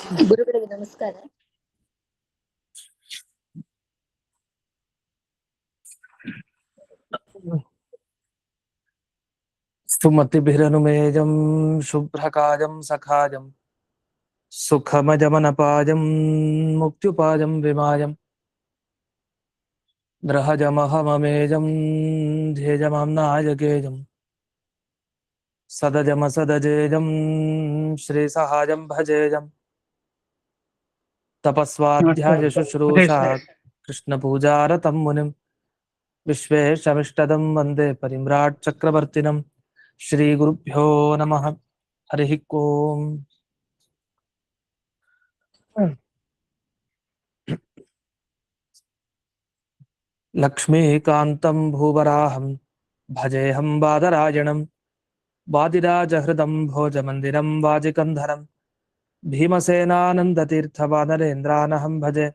ಗುರುಗಳಿಗೆ ನಮಸ್ಕಾರ. ಸುಮತಿಭಿರನುಮೇಜಂ ಶುಭ್ರಕಾಜಂ ಸಖಾಜಂ ಸುಖಮಜಮನಪಾಜಂ ಮುಕ್ತ್ಯುಪಾಜಂ ವಿಮಾಜಂ ಗ್ರಹಜಮಹಮಮೇಜಂ ಧ್ಯೇಜಮಾಂನಾಯಕೇಜಂ ಸದಜಮಸದಜೇಜಂ ಶ್ರೀಸಹಾಜಂ ಭಜೇಜಂ ತಪಸ್ವಾಧ್ಯಾಯ ಶುಶ್ರೂಷಾ ಕೃಷ್ಣಪೂಜಾರತಂ ಮುನಿಂ ವಿಶ್ವೇಶಮಿಷ್ಟದಂ ವಂದೇ ಪರಿಮ್ರಾಟ್ ಚಕ್ರವರ್ತಿನಂ ಶ್ರೀಗುರುಭ್ಯೋ ನಮಃ. ಹರಿ ಓಂ. ಲಕ್ಷ್ಮೀಕಾಂತಂ ಭೂವರಾಹಂ ಭಜೇಹಂ ಬಾದರಾಯಣಂ ವಾದಿರಾಜಹೃದಂ ಭೋಜಮಂದಿರಂ ವಾಜಿಕಂಧರಂ ಭೀಮಸೇನಾನಂದತೀರ್ಥವಾನರೇಂದ್ರಾನಹಂ ಭಜೆ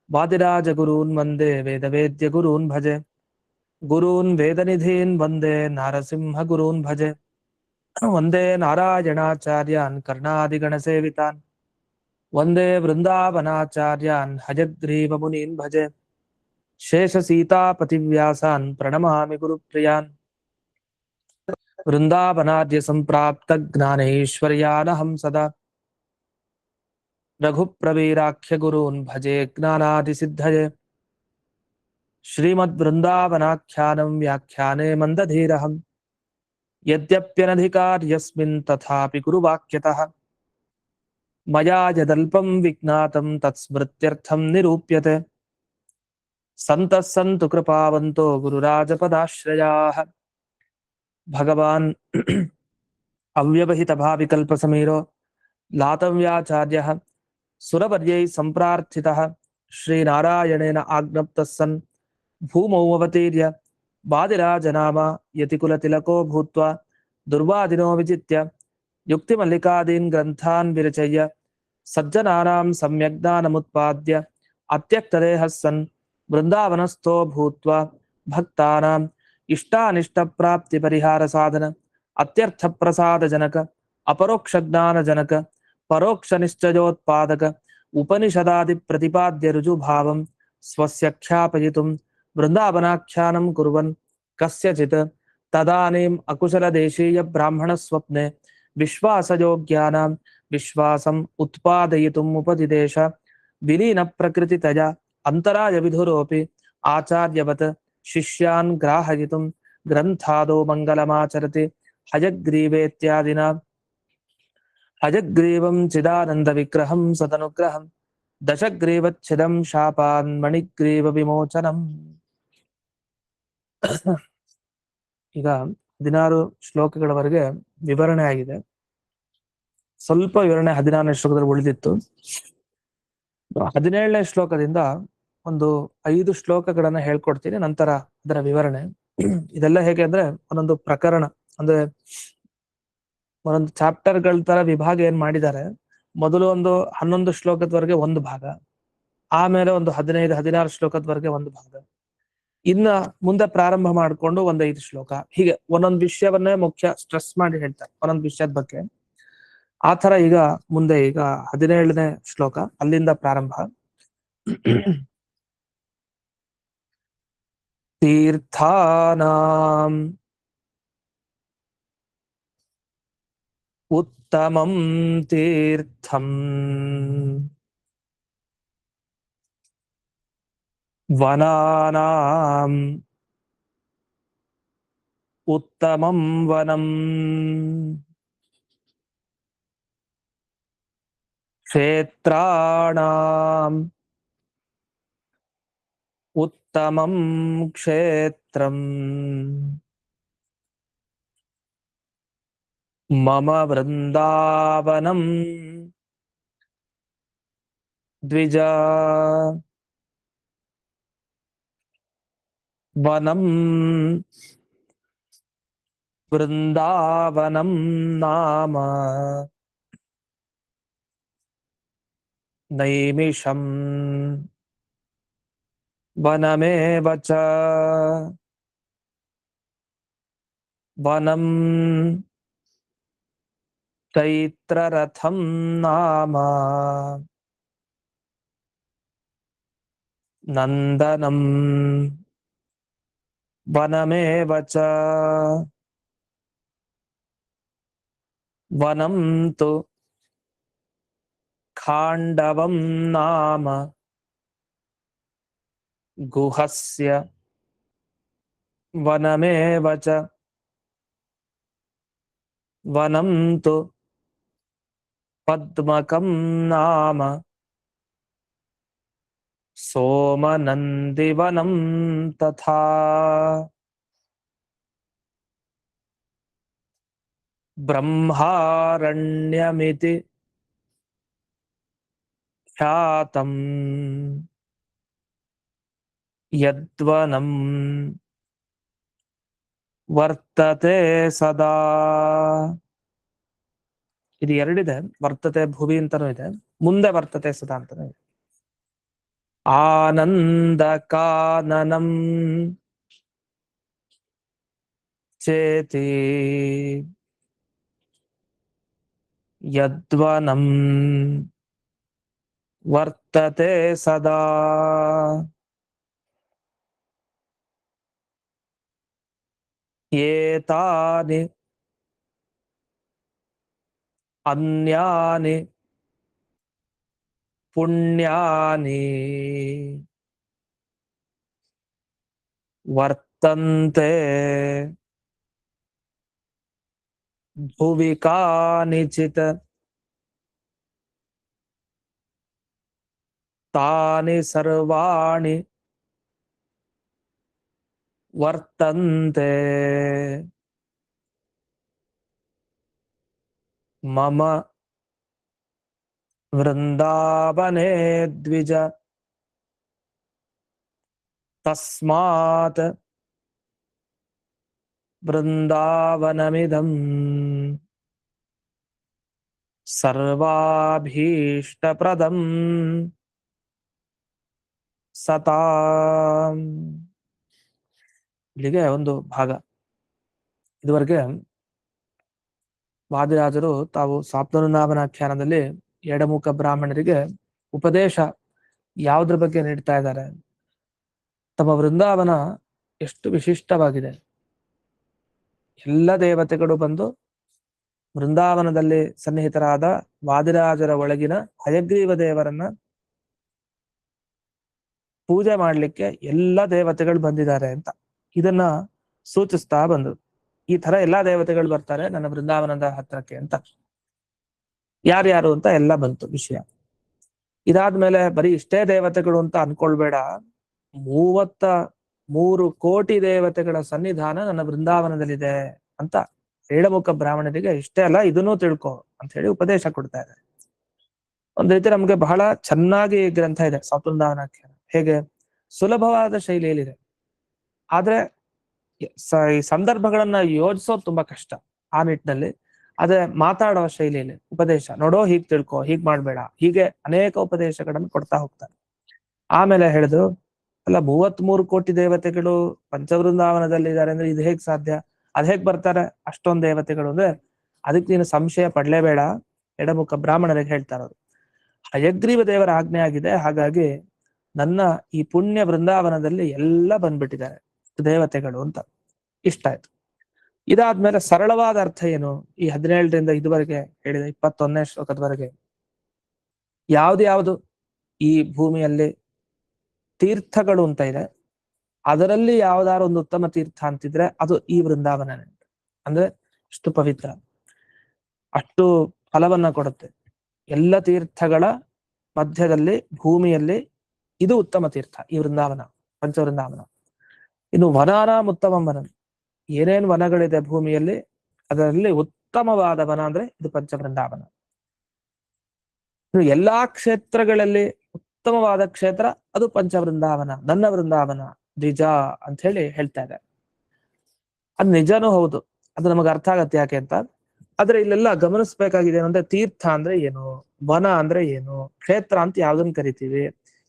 ವಾದಿರಾಜಗುರೂನ್ ವಂದೇ ವೇದವೇದ್ಯಗುರೂನ್ ಭಜೆ ಗುರೂನ್ ವೇದನಿಧೀನ್ ವಂದೇ ನಾರಸಿಂಹಗುರೂನ್ ಭಜೆ ವಂದೇ ನಾರಾಯಣಾಚಾರ್ಯಾನ್ ಕರ್ಣಾದಿಗಣಸೇವಿತಾನ್ ವಂದೇ ವೃಂದಾವನಾಚಾರ್ಯಾನ್ ಹಯಗ್ರೀವಮುನೀನ್ ಭಜೆ ಶೇಷಸೀತಾಪತಿವ್ಯಾಸಾನ್ ಪ್ರಣಮಾಮಿ ಗುರುಪ್ರಿಯಾನ್ ವೃಂದಾವನಾದ್ಯ ಸಂಪ್ರಾಪ್ತ ಜ್ಞಾನೈಶ್ವರ್ಯಾನಹಂ ಸದಾ ರಘುಪ್ರವೀರಾಖ್ಯ ಗುರೂನ್ ಭಜೆ ಜ್ಞಾನಾದಿಸಿದ್ಧಯೇ ಶ್ರೀಮದ್ವೃಂದಾವನಾಖ್ಯಾನಂ ವ್ಯಾಖ್ಯಾನೆ ಮಂದಧೀರಹಂ ಯದ್ಯಪ್ಯನಧಿಕಾರ್ಯಸ್ಮಿನ್ ತಥಾಪಿ ಗುರುವಾಕ್ಯತಃ ಮಯಾ ಯದಲ್ಪಂ ವಿಜ್ಞಾತಂ ತತ್ಸ್ಮೃತ್ಯರ್ಥಂ ನಿರೂಪ್ಯತೆ ಸಂತಃ ಸಂತು ಕೃಪಾವಂತೋ ಗುರುರಾಜಪದಾಶ್ರಯಾಃ. ಭಗವಾನ್ ಅವ್ಯವಹಿತ ಭಾವಿಕಲ್ಪಸಮೀರೋ ಲಾತವ್ಯಾಚಾರ್ಯಃ ಸುರವರ್ಯೈ ಸಂಪ್ರಾರ್ಥಿತಃ ಶ್ರೀನಾರಾಯಣೇನ ಆಜ್ಞಪ್ತಃ ಸನ್ ಭೂಮೌ ಅವತೀರ್ಯ ವಾದಿರಾಜನಾಮ ಯತಿಕುಲತಿಲಕೋ ಭೂತ್ವಾ ದುರ್ವಾದಿನೋ ವಿಜಿತ್ಯ ಯುಕ್ತಿಮಲ್ಲಿಕಾದೀನ್ ಗ್ರಂಥಾನ್ ವಿರಚಯ್ಯ ಸಜ್ಜನಾನಾಂ ಸಮ್ಯಗ್ಜ್ಞಾನಮುತ್ಪಾದ್ಯ ಅತ್ಯಕ್ತದೇಹಃ ಸನ್ ವೃಂದಾವನಸ್ಥೋ ಭೂತ್ವಾ ಭಕ್ತಾನಾಂ ಇಷ್ಟಾನಿಷ್ಟಪ್ರಾಪ್ತಿ ಪರಿಹಾರ ಸಾಧನ ಅತ್ಯರ್ಥ ಪ್ರಸಾದ ಜನಕ ಅಪರೋಕ್ಷ ಜ್ಞಾನ ಜನಕ ಪರೋಕ್ಷ ನಿಶ್ಚಯೋತ್ಪಾದಕ ಉಪನಿಷದಾದಿ ಪ್ರತಿಪಾದ್ಯ ರುಜುಭಾವಂ ಸ್ವಸ್ಯ ಖ್ಯಾಪಯಿತುಂ ವೃಂದಾವನಾಖ್ಯಾನಂ ಕುರ್ವನ್ ಕಸ್ಯಚಿತ್ ತದಾನೀಂ ಅಕುಶಲ ದೇಶೀಯ ಬ್ರಾಹ್ಮಣ ಸ್ವಪ್ನೆ ವಿಶ್ವಾಸಯೋಗ್ಯಾನಾಂ ವಿಶ್ವಾಸಂ ಉತ್ಪಾದಯಿತುಂ ಉಪದಿದೇಶ ವಿಲೀನ ಪ್ರಕೃತಿತಯ ಅಂತರಾಯ ವಿಧುರೋಪಿ ಆಚಾರ್ಯವತ್ ಶಿಷ್ಯಾನ್ ಗ್ರಾಹಯಿತುಂ ಗ್ರಂಥಾದೋ ಮಂಗಲಮಾಚರತಿ ಹಯಗ್ರೀವೇತ್ಯಾದಿನ ಹಯಗ್ರೀವಂ ಚಿದಾನಂದ ವಿಗ್ರಹಂ ಸದನುಗ್ರಹಂ ದಶಗ್ರೀವಚ್ಛಿದಂ ಶಾಪಾನ್ ಮಣಿಗ್ರೀವ ವಿಮೋಚನಂ. ಈಗ 16 ಶ್ಲೋಕಗಳವರೆಗೆ ವಿವರಣೆ ಆಗಿದೆ. ಸ್ವಲ್ಪ ವಿವರಣೆ 16ನೇ ಶ್ಲೋಕದಲ್ಲಿ ಉಳಿದಿತ್ತು. 17ನೇ ಶ್ಲೋಕದಿಂದ ಒಂದು 5 ಶ್ಲೋಕಗಳನ್ನ ಹೇಳ್ಕೊಡ್ತೀನಿ, ನಂತರ ಅದರ ವಿವರಣೆ. ಇದೆಲ್ಲ ಹೇಗೆ ಅಂದ್ರೆ ಒಂದೊಂದು ಪ್ರಕರಣ, ಅಂದ್ರೆ ಒಂದೊಂದು ಚಾಪ್ಟರ್ಗಳ ತರ ವಿಭಾಗ ಏನ್ ಮಾಡಿದ್ದಾರೆ. ಮೊದಲು ಒಂದು 11 ಶ್ಲೋಕದವರೆಗೆ ಒಂದು ಭಾಗ, ಆಮೇಲೆ ಒಂದು 15-16 ಶ್ಲೋಕದವರೆಗೆ ಒಂದು ಭಾಗ, ಇನ್ನ ಮುಂದೆ ಪ್ರಾರಂಭ ಮಾಡಿಕೊಂಡು ಒಂದು 5 ಶ್ಲೋಕ, ಹೀಗೆ ಒಂದೊಂದು ವಿಷಯವನ್ನೇ ಮುಖ್ಯ ಸ್ಟ್ರೆಸ್ ಮಾಡಿ ಹೇಳ್ತಾರೆ ಒಂದೊಂದು ವಿಷಯದ ಬಗ್ಗೆ. ಆ ತರ ಈಗ ಮುಂದೆ 17ನೇ ಶ್ಲೋಕ ಅಲ್ಲಿಂದ ಪ್ರಾರಂಭ. ತೀರ್ಥಾನಾಂ ಉತ್ತಮಂ ತೀರ್ಥಂ ವನಾನಾಂ ಉತ್ತಮಂ ವನಂ ಕ್ಷೇತ್ರಾಣಾಂ ಉತ್ತಮಂ ಕ್ಷೇತ್ರಂ ಮಮ ವೃಂದಾವನಂ ದ್ವಿಜ ವನಂ ವೃಂದಾವನಂ ನಾಮ ನೈಮಿಷಂ ವನಮೇವ ಚ ವನಂ ಚೈತ್ರರಥಂ ನಾಮ ನಂದನಂ ವನಮೇವ ಚ ವನಂ ತು ಖಾಂಡವಂ ನಾಮ ಗುಹಸ್ಯ ವನಮೇವ ಚ ವನಂ ತು ಪದ್ಮಕಂ ನಾಮ ಸೋಮನಂದಿವನಂ ತಥಾ ಬ್ರಹ್ಮಾರಣ್ಯಮಿತಿ ಖ್ಯಾತಂ ಯದ್ವನಂ ವರ್ತತೆ ಸದಾ. ಇದು ಎರಡಿದೆ, ವರ್ತತೆ ಭುವಿ ಅಂತಾನೂ ಇದೆ, ಮುಂದೆ ವರ್ತತೆ ಸದಾ ಅಂತಾನೂ ಇದೆ. ಆನಂದ ಕಾನನಂ ಚೇತಿ ಯದ್ವನಂ ವರ್ತತೆ ಸದಾ. ಏತಾನಿ ಅನ್ಯಾನಿ ಪುಣ್ಯಾನಿ ವರ್ತಂತೆ ಭುವಿ ಕಾನಿಚಿತ್ ತಾನಿ ಸರ್ವಾಣಿ ವರ್ತಂತೆ ಮಮ ವೃಂದಾವನೇ ದ್ವಿಜ. ತಸ್ಮಾತ್ ವೃಂದಾವನಮಿದಂ ಸರ್ವಾಭೀಷ್ಟಪ್ರದಂ ಸತಾಂ. ಇಲ್ಲಿಗೆ ಒಂದು ಭಾಗ. ಇದುವರೆಗೆ ವಾದಿರಾಜರು ತಾವು ಸ್ವಾಪ್ತವೃಂದಾವನಾಖ್ಯಾನದಲ್ಲಿ ಎಡಮುಖ ಬ್ರಾಹ್ಮಣರಿಗೆ ಉಪದೇಶ ಯಾವುದ್ರ ಬಗ್ಗೆ ನೀಡ್ತಾ ಇದ್ದಾರೆ, ತಮ್ಮ ವೃಂದಾವನ ಎಷ್ಟು ವಿಶಿಷ್ಟವಾಗಿದೆ, ಎಲ್ಲ ದೇವತೆಗಳು ಬಂದು ವೃಂದಾವನದಲ್ಲಿ ಸನ್ನಿಹಿತರಾದ ವಾದಿರಾಜರ ಒಳಗಿನ ಹಯಗ್ರೀವ ದೇವರನ್ನ ಪೂಜೆ ಮಾಡ್ಲಿಕ್ಕೆ ಎಲ್ಲ ದೇವತೆಗಳು ಬಂದಿದ್ದಾರೆ ಅಂತ ಇದನ್ನ ಸೂಚಿಸ್ತಾ ಬಂದ್ರು. ಈ ತರ ಎಲ್ಲಾ ದೇವತೆಗಳು ಬರ್ತಾರೆ ನನ್ನ ವೃಂದಾವನದ ಹತ್ರಕ್ಕೆ ಅಂತ. ಯಾರ್ಯಾರು ಅಂತ ಎಲ್ಲ ಬಂತು ವಿಷಯ. ಇದಾದ್ಮೇಲೆ ಬರೀ ಇಷ್ಟೇ ದೇವತೆಗಳು ಅಂತ ಅನ್ಕೊಳ್ಬೇಡ, 33 ಕೋಟಿ ದೇವತೆಗಳ ಸನ್ನಿಧಾನ ನನ್ನ ವೃಂದಾವನದಲ್ಲಿದೆ ಅಂತ ಏಳಮುಖ ಬ್ರಾಹ್ಮಣರಿಗೆ ಇಷ್ಟೇ ಅಲ್ಲ ಇದನ್ನೂ ತಿಳ್ಕೊ ಅಂತ ಹೇಳಿ ಉಪದೇಶ ಕೊಡ್ತಾ ಇದ್ದಾರೆ. ಒಂದ್ ರೀತಿ ನಮ್ಗೆ ಬಹಳ ಚೆನ್ನಾಗಿ ಗ್ರಂಥ ಇದೆ ಸ್ವಾಪ್ತವೃಂದಾವನಾಖ್ಯಾನ. ಹೇಗೆ ಸುಲಭವಾದ ಶೈಲಿಯಲ್ಲಿದೆ, ಆದ್ರೆ ಈ ಸಂದರ್ಭಗಳನ್ನ ಯೋಜಿಸೋದು ತುಂಬಾ ಕಷ್ಟ. ಆ ನಿಟ್ಟಿನಲ್ಲಿ ಅದೇ ಮಾತಾಡೋ ಶೈಲಿಯಲ್ಲಿ ಉಪದೇಶ ನೋಡೋ, ಹೀಗ್ ತಿಳ್ಕೊ, ಹೀಗ್ ಮಾಡ್ಬೇಡ, ಹೀಗೆ ಅನೇಕ ಉಪದೇಶಗಳನ್ನು ಕೊಡ್ತಾ ಹೋಗ್ತಾರೆ. ಆಮೇಲೆ ಹೇಳಿದ್ರು, ಅಲ್ಲ 33 ಕೋಟಿ ದೇವತೆಗಳು ಪಂಚವೃಂದಾವನದಲ್ಲಿ ಇದ್ದಾರೆ ಅಂದ್ರೆ ಇದು ಹೇಗ್ ಸಾಧ್ಯ, ಅದ್ ಹೇಗ್ ಬರ್ತಾರೆ ಅಷ್ಟೊಂದು ದೇವತೆಗಳು ಅಂದ್ರೆ ಅದಕ್ಕೆ ನೀನು ಸಂಶಯ ಪಡ್ಲೇಬೇಡ. ಎಡಮುಖ ಬ್ರಾಹ್ಮಣರಿಗೆ ಹೇಳ್ತಾರವ್ರು, ಹಯಗ್ರೀವ ದೇವರ ಆಜ್ಞೆ ಆಗಿದೆ, ಹಾಗಾಗಿ ನನ್ನ ಈ ಪುಣ್ಯ ವೃಂದಾವನದಲ್ಲಿ ಎಲ್ಲ ಬಂದ್ಬಿಟ್ಟಿದ್ದಾರೆ ದೇವತೆಗಳು ಅಂತ. ಇಷ್ಟ ಆಯ್ತು. ಇದಾದ್ಮೇಲೆ ಸರಳವಾದ ಅರ್ಥ ಏನು, ಈ 17ರಿಂದ ಇದುವರೆಗೆ ಹೇಳಿದ 21ನೇ ಶ್ಲೋಕದವರೆಗೆ ಯಾವ್ದು ಈ ಭೂಮಿಯಲ್ಲಿ ತೀರ್ಥಗಳು ಅಂತ ಇದೆ, ಅದರಲ್ಲಿ ಯಾವ್ದಾರು ಒಂದು ಉತ್ತಮ ತೀರ್ಥ ಅಂತಿದ್ರೆ ಅದು ಈ ವೃಂದಾವನನೇ. ಅಂದ್ರೆ ಅಷ್ಟು ಪವಿತ್ರ, ಅಷ್ಟು ಫಲವನ್ನ ಕೊಡುತ್ತೆ. ಎಲ್ಲ ತೀರ್ಥಗಳ ಮಧ್ಯದಲ್ಲಿ ಭೂಮಿಯಲ್ಲಿ ಇದು ಉತ್ತಮ ತೀರ್ಥ ಈ ವೃಂದಾವನ, ಪಂಚವೃಂದಾವನ. ಇನ್ನು ವನಾನಾಂ ಉತ್ತಮಂ ವನಂ, ಏನೇನು ವನಗಳಿದೆ ಭೂಮಿಯಲ್ಲಿ ಅದರಲ್ಲಿ ಉತ್ತಮವಾದ ವನ ಅಂದ್ರೆ ಇದು ಪಂಚವೃಂದಾವನ. ಇನ್ನು ಎಲ್ಲಾ ಕ್ಷೇತ್ರಗಳಲ್ಲಿ ಉತ್ತಮವಾದ ಕ್ಷೇತ್ರ ಅದು ಪಂಚವೃಂದಾವನ, ನನ್ನ ವೃಂದಾವನ ನಿಜ ಅಂತ ಹೇಳಿ ಹೇಳ್ತಾ ಇದೆ. ಅದು ನಿಜನೂ ಹೌದು, ಅದು ನಮಗೆ ಅರ್ಥ ಆಗತ್ತೆ ಯಾಕೆ ಅಂತ. ಆದ್ರೆ ಇಲ್ಲೆಲ್ಲ ಗಮನಿಸ್ಬೇಕಾಗಿದೆ ಏನಂದ್ರೆ ತೀರ್ಥ ಅಂದ್ರೆ ಏನು, ವನ ಅಂದ್ರೆ ಏನು, ಕ್ಷೇತ್ರ ಅಂತ ಯಾವ್ದನ್ನ ಕರಿತೀವಿ,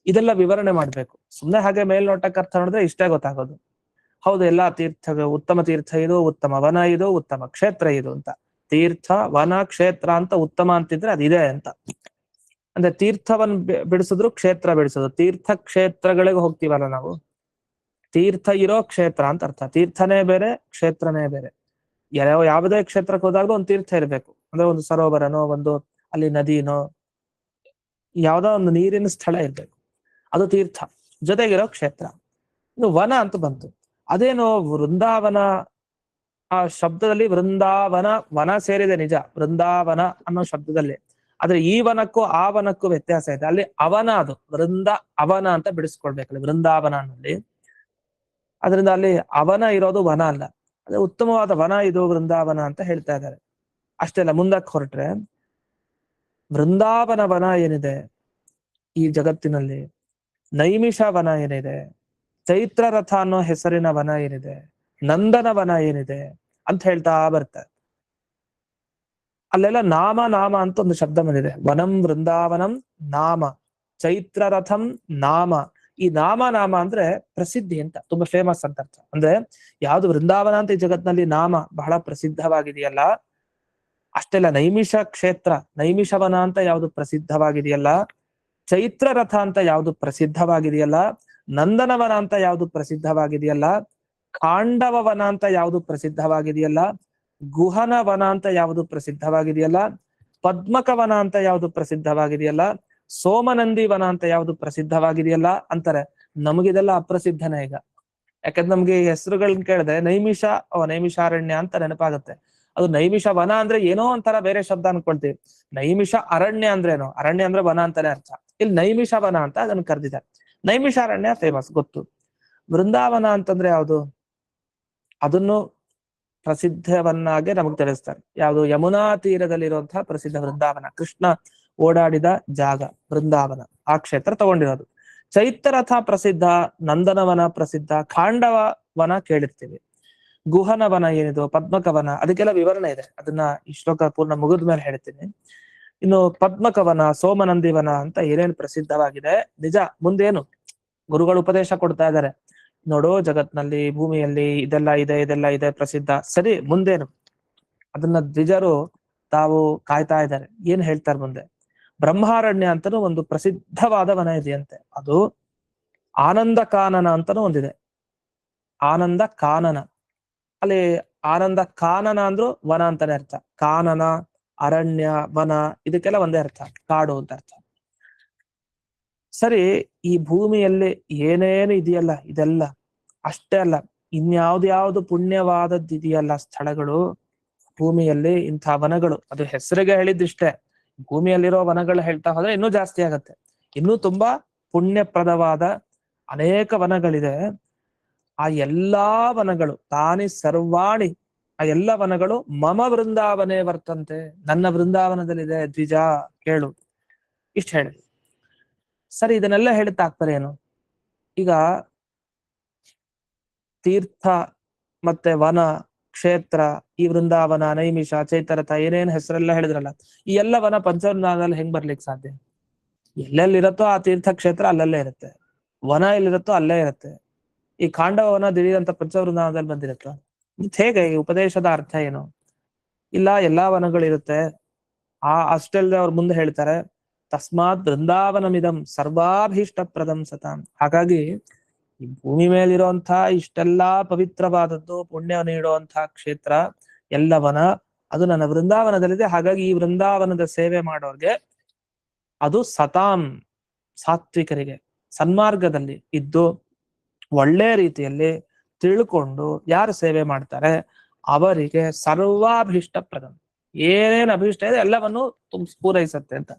ಇದೆಲ್ಲ ವಿವರಣೆ ಮಾಡ್ಬೇಕು. ಸುಮ್ನೆ ಹಾಗೆ ಮೇಲ್ನೋಟಕ್ಕೆ ಅರ್ಥ ನೋಡಿದ್ರೆ ಇಷ್ಟೇ ಗೊತ್ತಾಗೋದು. ಹೌದು, ಎಲ್ಲಾ ತೀರ್ಥ ಉತ್ತಮ ತೀರ್ಥ ಇದು, ಉತ್ತಮ ವನ ಇದು, ಉತ್ತಮ ಕ್ಷೇತ್ರ ಇದು ಅಂತ. ತೀರ್ಥ ವನ ಕ್ಷೇತ್ರ ಅಂತ ಉತ್ತಮ ಅಂತಿದ್ರೆ ಅದಿದೆ ಅಂತ. ಅಂದ್ರೆ ತೀರ್ಥವನ್ನು ಬಿಡಿಸಿದ್ರು ಕ್ಷೇತ್ರ ಬಿಡಿಸೋದು, ತೀರ್ಥ ಕ್ಷೇತ್ರಗಳಿಗೆ ಹೋಗ್ತೀವಲ್ಲ ನಾವು, ತೀರ್ಥ ಇರೋ ಕ್ಷೇತ್ರ ಅಂತ ಅರ್ಥ. ತೀರ್ಥನೇ ಬೇರೆ ಕ್ಷೇತ್ರನೇ ಬೇರೆ. ಯಾವುದೇ ಕ್ಷೇತ್ರಕ್ಕೆ ಹೋದಾಗ್ಲೂ ಒಂದು ತೀರ್ಥ ಇರಬೇಕು. ಅಂದ್ರೆ ಒಂದು ಸರೋವರನೋ, ಒಂದು ಅಲ್ಲಿ ನದಿನೋ, ಯಾವ್ದೋ ಒಂದು ನೀರಿನ ಸ್ಥಳ ಇರ್ಬೇಕು, ಅದು ತೀರ್ಥ. ಜೊತೆಗಿರೋ ಕ್ಷೇತ್ರ. ಇದು ವನ ಅಂತ ಬಂತು. ಅದೇನೋ ವೃಂದಾವನ, ಆ ಶಬ್ದದಲ್ಲಿ ವೃಂದಾವನ, ವನ ಸೇರಿದೆ ನಿಜ, ವೃಂದಾವನ ಅನ್ನೋ ಶಬ್ದದಲ್ಲಿ. ಆದ್ರೆ ಈ ವನಕ್ಕೂ ಆ ವನಕ್ಕೂ ವ್ಯತ್ಯಾಸ ಇದೆ. ಅಲ್ಲಿ ಅವನ, ಅದು ವೃಂದ ಅವನ ಅಂತ ಬಿಡಿಸ್ಕೊಳ್ಬೇಕಲ್ಲಿ ವೃಂದಾವನ ಅನ್ನೋಲ್ಲಿ. ಅದರಿಂದ ಅಲ್ಲಿ ಅವನ ಇರೋದು ವನ ಅಲ್ಲ, ಅದೇ ಉತ್ತಮವಾದ ವನ ಇದು ವೃಂದಾವನ ಅಂತ ಹೇಳ್ತಾ ಇದ್ದಾರೆ. ಅಷ್ಟೇ ಅಲ್ಲ, ಮುಂದಕ್ಕೆ ಹೊರಟ್ರೆ ವೃಂದಾವನ ವನ ಏನಿದೆ ಈ ಜಗತ್ತಿನಲ್ಲಿ, ನೈಮಿಷ ವನ ಏನಿದೆ, ಚೈತ್ರ ರಥ ಅನ್ನೋ ಹೆಸರಿನ ವನ ಏನಿದೆ, ನಂದನ ವನ ಏನಿದೆ ಅಂತ ಹೇಳ್ತಾ ಬರ್ತಾರೆ. ಅಲ್ಲೆಲ್ಲ ನಾಮ ನಾಮ ಅಂತ ಒಂದು ಶಬ್ದ ಬಂದಿದೆ. ವನಂ ವೃಂದಾವನಂ ನಾಮ, ಚೈತ್ರ ರಥಂ ನಾಮ. ಈ ನಾಮ ನಾಮ ಅಂದ್ರೆ ಪ್ರಸಿದ್ಧಿ ಅಂತ, ತುಂಬಾ ಫೇಮಸ್ ಅಂತ ಅರ್ಥ. ಅಂದ್ರೆ ಯಾವ್ದು ವೃಂದಾವನ ಅಂತ ಈ ಜಗತ್ನಲ್ಲಿ ನಾಮ ಬಹಳ ಪ್ರಸಿದ್ಧವಾಗಿದೆಯಲ್ಲ, ಅಷ್ಟೆಲ್ಲ ನೈಮಿಷ ಕ್ಷೇತ್ರ, ನೈಮಿಷವನ ಅಂತ ಯಾವ್ದು ಪ್ರಸಿದ್ಧವಾಗಿದೆಯಲ್ಲ, ಚೈತ್ರ ರಥ ಅಂತ ಯಾವ್ದು ಪ್ರಸಿದ್ಧವಾಗಿದೆಯಲ್ಲ, ನಂದನವನ ಅಂತ ಯಾವ್ದು ಪ್ರಸಿದ್ಧವಾಗಿದೆಯಲ್ಲ, ಖಾಂಡವವನ ಅಂತ ಯಾವ್ದು ಪ್ರಸಿದ್ಧವಾಗಿದೆಯಲ್ಲ, ಗುಹನ ವನ ಅಂತ ಯಾವುದು ಪ್ರಸಿದ್ಧವಾಗಿದೆಯಲ್ಲ, ಪದ್ಮಕವನ ಅಂತ ಯಾವುದು ಪ್ರಸಿದ್ಧವಾಗಿದೆಯಲ್ಲ, ಸೋಮನಂದಿ ವನ ಅಂತ ಯಾವುದು ಪ್ರಸಿದ್ಧವಾಗಿದೆಯಲ್ಲ ಅಂತಾರೆ. ನಮಗಿದೆಲ್ಲ ಅಪ್ರಸಿದ್ಧನೇ ಈಗ. ಯಾಕಂದ್ರೆ ನಮ್ಗೆ ಈ ಹೆಸರುಗಳನ್ನ ಕೇಳಿದ್ರೆ ನೈಮಿಷ ನೈಮಿಷಾರಣ್ಯ ಅಂತ ನೆನಪಾಗುತ್ತೆ. ಅದು ನೈಮಿಷ ವನ ಅಂದ್ರೆ ಏನೋ ಒಂಥರ ಬೇರೆ ಶಬ್ದ ಅನ್ಕೊಳ್ತೀವಿ. ನೈಮಿಷ ಅರಣ್ಯ ಅಂದ್ರೆ ಏನೋ, ಅರಣ್ಯ ಅಂದ್ರೆ ವನ ಅಂತಾನೆ ಅರ್ಥ. ಇಲ್ಲಿ ನೈಮಿಷ ವನ ಅಂತ ಅದನ್ನ ಕರೆದಿದ್ದಾರೆ. ನೈಮಿಷಾರಣ್ಯ ಫೇಮಸ್ ಗೊತ್ತು. ವೃಂದಾವನ ಅಂತಂದ್ರೆ ಯಾವುದು, ಅದನ್ನು ಪ್ರಸಿದ್ಧವನ್ನಾಗೆ ನಮಗ್ ತಿಳಿಸ್ತಾರೆ. ಯಾವುದು, ಯಮುನಾ ತೀರದಲ್ಲಿರುವಂತಹ ಪ್ರಸಿದ್ಧ ವೃಂದಾವನ, ಕೃಷ್ಣ ಓಡಾಡಿದ ಜಾಗ ವೃಂದಾವನ, ಆ ಕ್ಷೇತ್ರ ತಗೊಂಡಿರೋದು. ಚೈತ್ರರಥ ಪ್ರಸಿದ್ಧ, ನಂದನವನ ಪ್ರಸಿದ್ಧ, ಖಾಂಡವ ವನ ಕೇಳಿರ್ತೀವಿ, ಗುಹನ ವನ ಏನಿದು, ಪದ್ಮಕವನ, ಅದಕ್ಕೆಲ್ಲ ವಿವರಣೆ ಇದೆ. ಅದನ್ನ ಈ ಶ್ಲೋಕ ಪೂರ್ಣ ಮುಗಿದ ಮೇಲೆ ಹೇಳ್ತೀನಿ. ಇನ್ನು ಪದ್ಮಕವನ, ಸೋಮನಂದಿವನ ಅಂತ ಏನೇನು ಪ್ರಸಿದ್ಧವಾಗಿದೆ, ನಿಜ ಮುಂದೇನು ಗುರುಗಳು ಉಪದೇಶ ಕೊಡ್ತಾ ಇದ್ದಾರೆ. ನೋಡೋ ಜಗತ್ನಲ್ಲಿ ಭೂಮಿಯಲ್ಲಿ ಇದೆಲ್ಲ ಇದೆ, ಇದೆಲ್ಲ ಇದೆ ಪ್ರಸಿದ್ಧ, ಸರಿ ಮುಂದೇನು ಅದನ್ನ ದ್ವಿಜರು ತಾವು ಕಾಯ್ತಾ ಇದ್ದಾರೆ. ಏನ್ ಹೇಳ್ತಾರೆ ಮುಂದೆ. ಬ್ರಹ್ಮಾರಣ್ಯ ಅಂತನೂ ಒಂದು ಪ್ರಸಿದ್ಧವಾದ ವನ ಇದೆಯಂತೆ. ಅದು ಆನಂದ ಕಾನನ ಅಂತನೂ ಒಂದಿದೆ. ಆನಂದ ಕಾನನ, ಅಲ್ಲಿ ಆನಂದ ಕಾನನ ಅಂದ್ರು ವನ ಅಂತಾನೆ ಅರ್ಥ. ಕಾನನ, ಅರಣ್ಯ, ವನ ಇದಕ್ಕೆಲ್ಲ ಒಂದೇ ಅರ್ಥ, ಕಾಡು ಅಂತ ಅರ್ಥ. ಸರಿ, ಈ ಭೂಮಿಯಲ್ಲಿ ಏನೇನು ಇದೆಯಲ್ಲ ಇದೆಲ್ಲ ಅಷ್ಟೇ ಅಲ್ಲ, ಇನ್ಯಾವ್ದ್ಯಾವ್ದು ಪುಣ್ಯವಾದದ್ದು ಇದೆಯಲ್ಲ ಸ್ಥಳಗಳು ಭೂಮಿಯಲ್ಲಿ, ಇಂಥ ವನಗಳು, ಅದು ಹೆಸರಿಗೆ ಹೇಳಿದ್ದಿಷ್ಟೇ. ಭೂಮಿಯಲ್ಲಿರೋ ವನಗಳು ಹೇಳ್ತಾ ಹೋದ್ರೆ ಇನ್ನೂ ಜಾಸ್ತಿ ಆಗತ್ತೆ. ಇನ್ನೂ ತುಂಬಾ ಪುಣ್ಯಪ್ರದವಾದ ಅನೇಕ ವನಗಳಿದೆ. ಆ ಎಲ್ಲಾ ವನಗಳು, ತಾನಿ ಸರ್ವಾಣಿ, ಆ ಎಲ್ಲ ವನಗಳು ಮಮ ವೃಂದಾವನೇ ವರ್ತಂತೆ, ನನ್ನ ವೃಂದಾವನದಲ್ಲಿದೆ ದ್ವಿಜ ಕೇಳು, ಇಷ್ಟ ಹೇಳಿ. ಸರಿ, ಇದನ್ನೆಲ್ಲ ಹೇಳಿ ತಾತ್ಪರ್ಯ ಏನು? ಈಗ ತೀರ್ಥ ಮತ್ತೆ ವನ, ಕ್ಷೇತ್ರ, ಈ ವೃಂದಾವನ, ನೈಮಿಷ, ಚೈತರಥ ಏನೇನು ಹೆಸರೆಲ್ಲ ಹೇಳಿದ್ರಲ್ಲ, ಈ ಎಲ್ಲ ವನ ಪಂಚವೃಂದಾವನದಲ್ಲಿ ಹೆಂಗ್ ಬರ್ಲಿಕ್ಕೆ ಸಾಧ್ಯ? ಎಲ್ಲೆಲ್ಲಿರತ್ತೋ ಆ ತೀರ್ಥ ಕ್ಷೇತ್ರ ಅಲ್ಲಲ್ಲೇ ಇರುತ್ತೆ, ವನ ಎಲ್ಲಿರುತ್ತೋ ಅಲ್ಲೇ ಇರುತ್ತೆ. ಈ ಖಾಂಡವ ವನ ದಿಢೀರಂತ ಪಂಚವೃಂದಾವನದಲ್ಲಿ ಬಂದಿರುತ್ತ? ಹೇಗೆ? ಈ ಉಪದೇಶದ ಅರ್ಥ ಏನು? ಇಲ್ಲ, ಎಲ್ಲಾ ವನಗಳಿರುತ್ತೆ. ಅಷ್ಟೆಲ್ಲದೆ ಅವ್ರು ಮುಂದೆ ಹೇಳ್ತಾರೆ, ತಸ್ಮಾತ್ ಬೃಂದಾವನಮಿದಂ ಸರ್ವಾಭೀಷ್ಟ ಪ್ರದಂ ಸತಾಂ. ಹಾಗಾಗಿ ಈ ಭೂಮಿ ಮೇಲಿರುವಂತಹ ಇಷ್ಟೆಲ್ಲಾ ಪವಿತ್ರವಾದದ್ದು, ಪುಣ್ಯ ನೀಡುವಂತಹ ಕ್ಷೇತ್ರ ಎಲ್ಲವನ, ಅದು ನನ್ನ ವೃಂದಾವನದಲ್ಲಿದೆ. ಹಾಗಾಗಿ ಈ ವೃಂದಾವನದ ಸೇವೆ ಮಾಡೋರ್ಗೆ ಅದು ಸತಾಂ, ಸಾತ್ವಿಕರಿಗೆ, ಸನ್ಮಾರ್ಗದಲ್ಲಿ ಇದ್ದು ಒಳ್ಳೆ ರೀತಿಯಲ್ಲಿ ತಿಳ್ಕೊಂಡು ಯಾರು ಸೇವೆ ಮಾಡ್ತಾರೆ ಅವರಿಗೆ ಸರ್ವಾಭೀಷ್ಟ ಪ್ರದಂ, ಏನೇನು ಅಭೀಷ್ಟ ಇದೆ ಎಲ್ಲವನ್ನು ಪೂರೈಸತ್ತೆ ಅಂತ.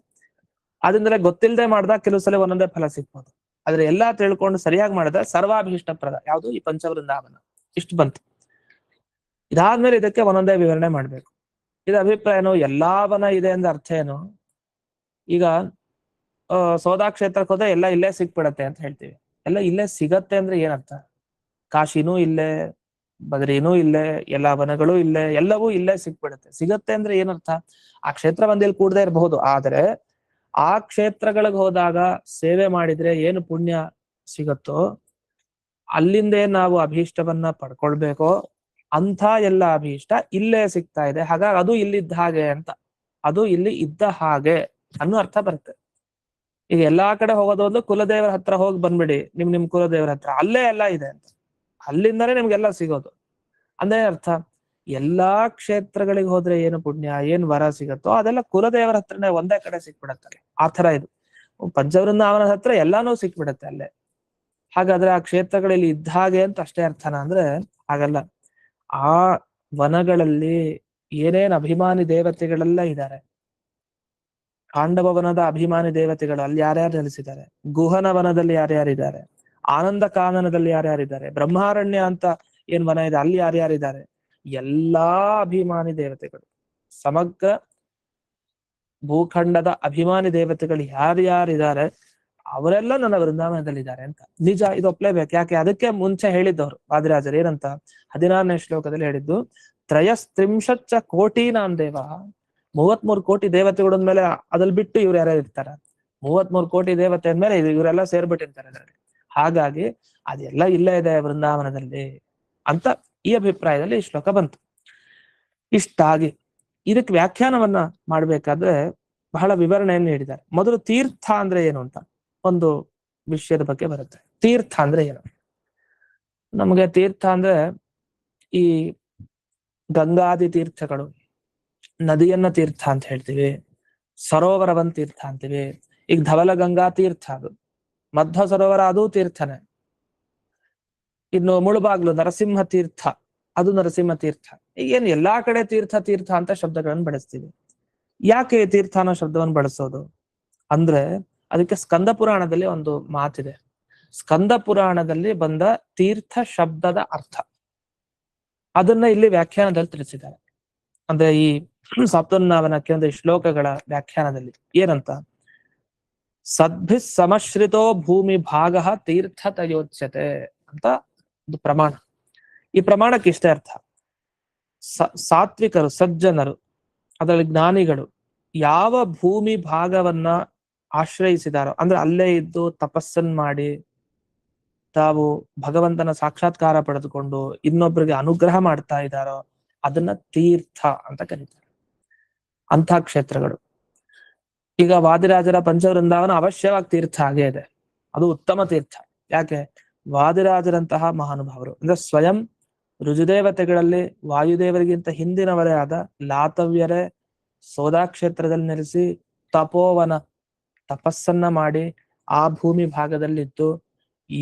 ಆದ್ರಿಂದಲೇ ಗೊತ್ತಿಲ್ಲದೆ ಮಾಡ್ದಾಗ ಕೆಲವು ಸಲ ಒಂದೊಂದೇ ಫಲ ಸಿಗ್ಬೋದು. ಆದ್ರೆ ಎಲ್ಲಾ ತಿಳ್ಕೊಂಡು ಸರಿಯಾಗಿ ಮಾಡಿದ್ರೆ ಸರ್ವಾಭೀಷ್ಟ ಪ್ರದ ಯಾವುದು, ಈ ಪಂಚವೃಂದಾವನ. ಇಷ್ಟು ಬಂತು. ಇದಾದ್ಮೇಲೆ ಇದಕ್ಕೆ ಒಂದೊಂದೇ ವಿವರಣೆ ಮಾಡ್ಬೇಕು. ಇದ ಅಭಿಪ್ರಾಯ ಏನು? ಎಲ್ಲಾ ವನ ಇದೆ ಅಂದ ಅರ್ಥ ಏನು? ಈಗ ಸೋದಾ ಕ್ಷೇತ್ರಕ್ಕೆ ಹೋದ್ರೆ ಎಲ್ಲ ಇಲ್ಲೇ ಸಿಕ್ಬಿಡತ್ತೆ ಅಂತ ಹೇಳ್ತೀವಿ. ಎಲ್ಲ ಇಲ್ಲೇ ಸಿಗತ್ತೆ ಅಂದ್ರೆ ಏನರ್ಥ? ಕಾಶಿನೂ ಇಲ್ಲೇ, ಬದರಿನೂ ಇಲ್ಲೇ, ಎಲ್ಲಾ ವನಗಳು ಇಲ್ಲೇ, ಎಲ್ಲವೂ ಇಲ್ಲೇ ಸಿಕ್ಬಿಡುತ್ತೆ. ಸಿಗತ್ತೆ ಅಂದ್ರೆ ಏನರ್ಥ? ಆ ಕ್ಷೇತ್ರ ಬಂದಿಲ್ಲಿ ಕೂಡದೇ ಇರಬಹುದು, ಆದ್ರೆ ಆ ಕ್ಷೇತ್ರಗಳಿಗೆ ಹೋದಾಗ ಸೇವೆ ಮಾಡಿದ್ರೆ ಏನು ಪುಣ್ಯ ಸಿಗತ್ತೋ, ಅಲ್ಲಿಂದೇ ನಾವು ಅಭೀಷ್ಟವನ್ನ ಪಡ್ಕೊಳ್ಬೇಕೋ ಅಂಥ ಎಲ್ಲ ಅಭೀಷ್ಟ ಇಲ್ಲೇ ಸಿಗ್ತಾ ಇದೆ, ಹಾಗಾಗಿ ಅದು ಇಲ್ಲಿದ್ದ ಹಾಗೆ ಅಂತ, ಅದು ಇಲ್ಲಿ ಇದ್ದ ಹಾಗೆ ಅನ್ನೋ ಅರ್ಥ ಬರುತ್ತೆ. ಈಗ ಎಲ್ಲಾ ಕಡೆ ಹೋಗೋದು ಒಂದು ಕುಲದೇವರ ಹತ್ರ ಹೋಗಿ ಬಂದ್ಬಿಡಿ, ನಿಮ್ ಕುಲದೇವರ ಹತ್ರ ಅಲ್ಲೇ ಎಲ್ಲ ಇದೆ ಅಂತ, ಅಲ್ಲಿಂದಾನೇ ನಿಮ್ಗೆಲ್ಲ ಸಿಗೋದು ಅಂದ್ರೆ ಅರ್ಥ. ಎಲ್ಲಾ ಕ್ಷೇತ್ರಗಳಿಗೆ ಹೋದ್ರೆ ಏನು ಪುಣ್ಯ, ಏನ್ ವರ ಸಿಗತ್ತೋ ಅದೆಲ್ಲ ಕುಲದೇವರ ಹತ್ರನೇ ಒಂದೇ ಕಡೆ ಸಿಕ್ಬಿಡತ್ತಲ್ಲ, ಆ ತರ ಇದು. ಪಂಚವೃಂದಾವನ ಹತ್ರ ಎಲ್ಲಾನು ಸಿಕ್ಬಿಡತ್ತೆ ಅಲ್ಲೇ. ಹಾಗಾದ್ರೆ ಆ ಕ್ಷೇತ್ರಗಳಲ್ಲಿ ಇದ್ದ ಹಾಗೆ ಅಂತ ಅಷ್ಟೇ ಅರ್ಥನ ಅಂದ್ರೆ ಹಾಗಲ್ಲ. ಆ ವನಗಳಲ್ಲಿ ಏನೇನ್ ಅಭಿಮಾನಿ ದೇವತೆಗಳೆಲ್ಲ ಇದ್ದಾರೆ, ಕಾಂಡವವನದ ಅಭಿಮಾನಿ ದೇವತೆಗಳು ಅಲ್ಲಿ ಯಾರ್ಯಾರು ನೆಲೆಸಿದ್ದಾರೆ, ಗುಹನ ವನದಲ್ಲಿ ಯಾರ್ಯಾರಿದ್ದಾರೆ, ಆನಂದ ಕಾನನದಲ್ಲಿ ಯಾರ್ಯಾರಿದ್ದಾರೆ, ಬ್ರಹ್ಮಾರಣ್ಯ ಅಂತ ಏನ್ ವನ ಇದೆ ಅಲ್ಲಿ ಯಾರ್ಯಾರಿದ್ದಾರೆ, ಎಲ್ಲಾ ಅಭಿಮಾನಿ ದೇವತೆಗಳು, ಸಮಗ್ರ ಭೂಖಂಡದ ಅಭಿಮಾನಿ ದೇವತೆಗಳು ಯಾರ್ಯಾರಿದ್ದಾರೆ ಅವರೆಲ್ಲ ನನ್ನ ವೃಂದಾವನದಲ್ಲಿದ್ದಾರೆ ಅಂತ. ನಿಜ, ಇದು ಒಪ್ಲೇಬೇಕು. ಯಾಕೆ? ಅದಕ್ಕೆ ಮುಂಚೆ ಹೇಳಿದ್ದವರು ವಾದಿರಾಜರು ಏನಂತ 16ನೇ ಶ್ಲೋಕದಲ್ಲಿ ಹೇಳಿದ್ದು, ತ್ರಯಸ್ತ್ರಿಂಶಚ್ಚ ಕೋಟೀನಾಂ ದೇವ, 33 ಕೋಟಿ ದೇವತೆಗಳ ಮೇಲೆ ಅದ್ರಲ್ಲಿ ಬಿಟ್ಟು ಇವ್ರು ಯಾರ್ಯಾರು ಇರ್ತಾರ, 33 ಕೋಟಿ ದೇವತೆ ಅಂದ್ಮೇಲೆ ಇವರೆಲ್ಲ ಸೇರ್ಬಿಟ್ಟಿರ್ತಾರೆ ಅದರಲ್ಲಿ. ಹಾಗಾಗಿ ಅದೆಲ್ಲ ಇಲ್ಲೇ ಇದೆ ವೃಂದಾವನದಲ್ಲಿ ಅಂತ ಈ ಅಭಿಪ್ರಾಯದಲ್ಲಿ ಈ ಶ್ಲೋಕ ಬಂತು. ಇಷ್ಟಾಗಿ ಇದಕ್ಕೆ ವ್ಯಾಖ್ಯಾನವನ್ನ ಮಾಡ್ಬೇಕಾದ್ರೆ ಬಹಳ ವಿವರಣೆಯನ್ನು ನೀಡಿದ್ದಾರೆ. ಮೊದಲು ತೀರ್ಥ ಅಂದ್ರೆ ಏನು ಅಂತ ಒಂದು ವಿಷಯದ ಬಗ್ಗೆ ಬರುತ್ತೆ. ತೀರ್ಥ ಅಂದ್ರೆ ಏನು? ನಮಗೆ ತೀರ್ಥ ಅಂದ್ರೆ ಈ ಗಂಗಾದಿ ತೀರ್ಥಗಳು, ನದಿಯನ್ನ ತೀರ್ಥ ಅಂತ ಹೇಳ್ತೀವಿ, ಸರೋವರವನ್ ತೀರ್ಥ ಅಂತೀವಿ. ಈಗ ಧವಲ ಗಂಗಾ ತೀರ್ಥ, ಅದು ಮಧ್ವ ಸರೋವರ ಅದು ತೀರ್ಥನೇ. ಇನ್ನು ಮುಳುಬಾಗ್ಲು ನರಸಿಂಹ ತೀರ್ಥ, ಅದು ನರಸಿಂಹ ತೀರ್ಥ. ಈಗೇನು ಎಲ್ಲಾ ಕಡೆ ತೀರ್ಥ ತೀರ್ಥ ಅಂತ ಶಬ್ದಗಳನ್ನು ಬಳಸ್ತೀವಿ. ಯಾಕೆ ತೀರ್ಥ ಅನ್ನೋ ಶಬ್ದವನ್ನು ಬಳಸೋದು ಅಂದ್ರೆ ಅದಕ್ಕೆ ಸ್ಕಂದ ಪುರಾಣದಲ್ಲಿ ಒಂದು ಮಾತಿದೆ. ಸ್ಕಂದ ಪುರಾಣದಲ್ಲಿ ಬಂದ ತೀರ್ಥ ಶಬ್ದದ ಅರ್ಥ ಅದನ್ನ ಇಲ್ಲಿ ವ್ಯಾಖ್ಯಾನದಲ್ಲಿ ತಿಳಿಸಿದ್ದಾರೆ. ಅಂದ್ರೆ ಈ ಸಪ್ತವೃಂದಾವನಕ್ಕೆ ಒಂದು ಶ್ಲೋಕಗಳ ವ್ಯಾಖ್ಯಾನದಲ್ಲಿ ಏನಂತ, ಸದ್ಭಿ ಸಮಶ್ರಿತೋ ಭೂಮಿ ಭಾಗ ತೀರ್ಥ ತಯೋಚ್ಯತೆ ಅಂತ ಒಂದು ಪ್ರಮಾಣ. ಈ ಪ್ರಮಾಣಕ್ಕೆ ಇಷ್ಟೇ ಅರ್ಥ, ಸಾತ್ವಿಕರು, ಸಜ್ಜನರು, ಅದರಲ್ಲಿ ಜ್ಞಾನಿಗಳು ಯಾವ ಭೂಮಿ ಭಾಗವನ್ನ ಆಶ್ರಯಿಸಿದಾರೋ, ಅಂದ್ರೆ ಅಲ್ಲೇ ಇದ್ದು ತಪಸ್ಸನ್ ಮಾಡಿ ತಾವು ಭಗವಂತನ ಸಾಕ್ಷಾತ್ಕಾರ ಪಡೆದುಕೊಂಡು ಇನ್ನೊಬ್ಬರಿಗೆ ಅನುಗ್ರಹ ಮಾಡ್ತಾ ಇದ್ದಾರೋ ಅದನ್ನ ತೀರ್ಥ ಅಂತ ಕರೀತಾರೆ. ಅಂಥ ಕ್ಷೇತ್ರಗಳು. ಈಗ ವಾದಿರಾಜರ ಪಂಚವೃಂದಾವನ ಅವಶ್ಯವಾಗಿ ತೀರ್ಥ ಆಗೇ ಇದೆ, ಅದು ಉತ್ತಮ ತೀರ್ಥ. ಯಾಕೆ? ವಾದಿರಾಜರಂತಹ ಮಹಾನುಭಾವರು ಅಂದ್ರೆ ಸ್ವಯಂ ರುಜುದೇವತೆಗಳಲ್ಲಿ ವಾಯುದೇವರಿಗಿಂತ ಹಿಂದಿನವರೇ ಆದ ಲಾತವ್ಯರೇ ಸೋದಾ ಕ್ಷೇತ್ರದಲ್ಲಿ ನೆಲೆಸಿ ತಪೋವನ ತಪಸ್ಸನ್ನ ಮಾಡಿ ಆ ಭೂಮಿ ಭಾಗದಲ್ಲಿದ್ದು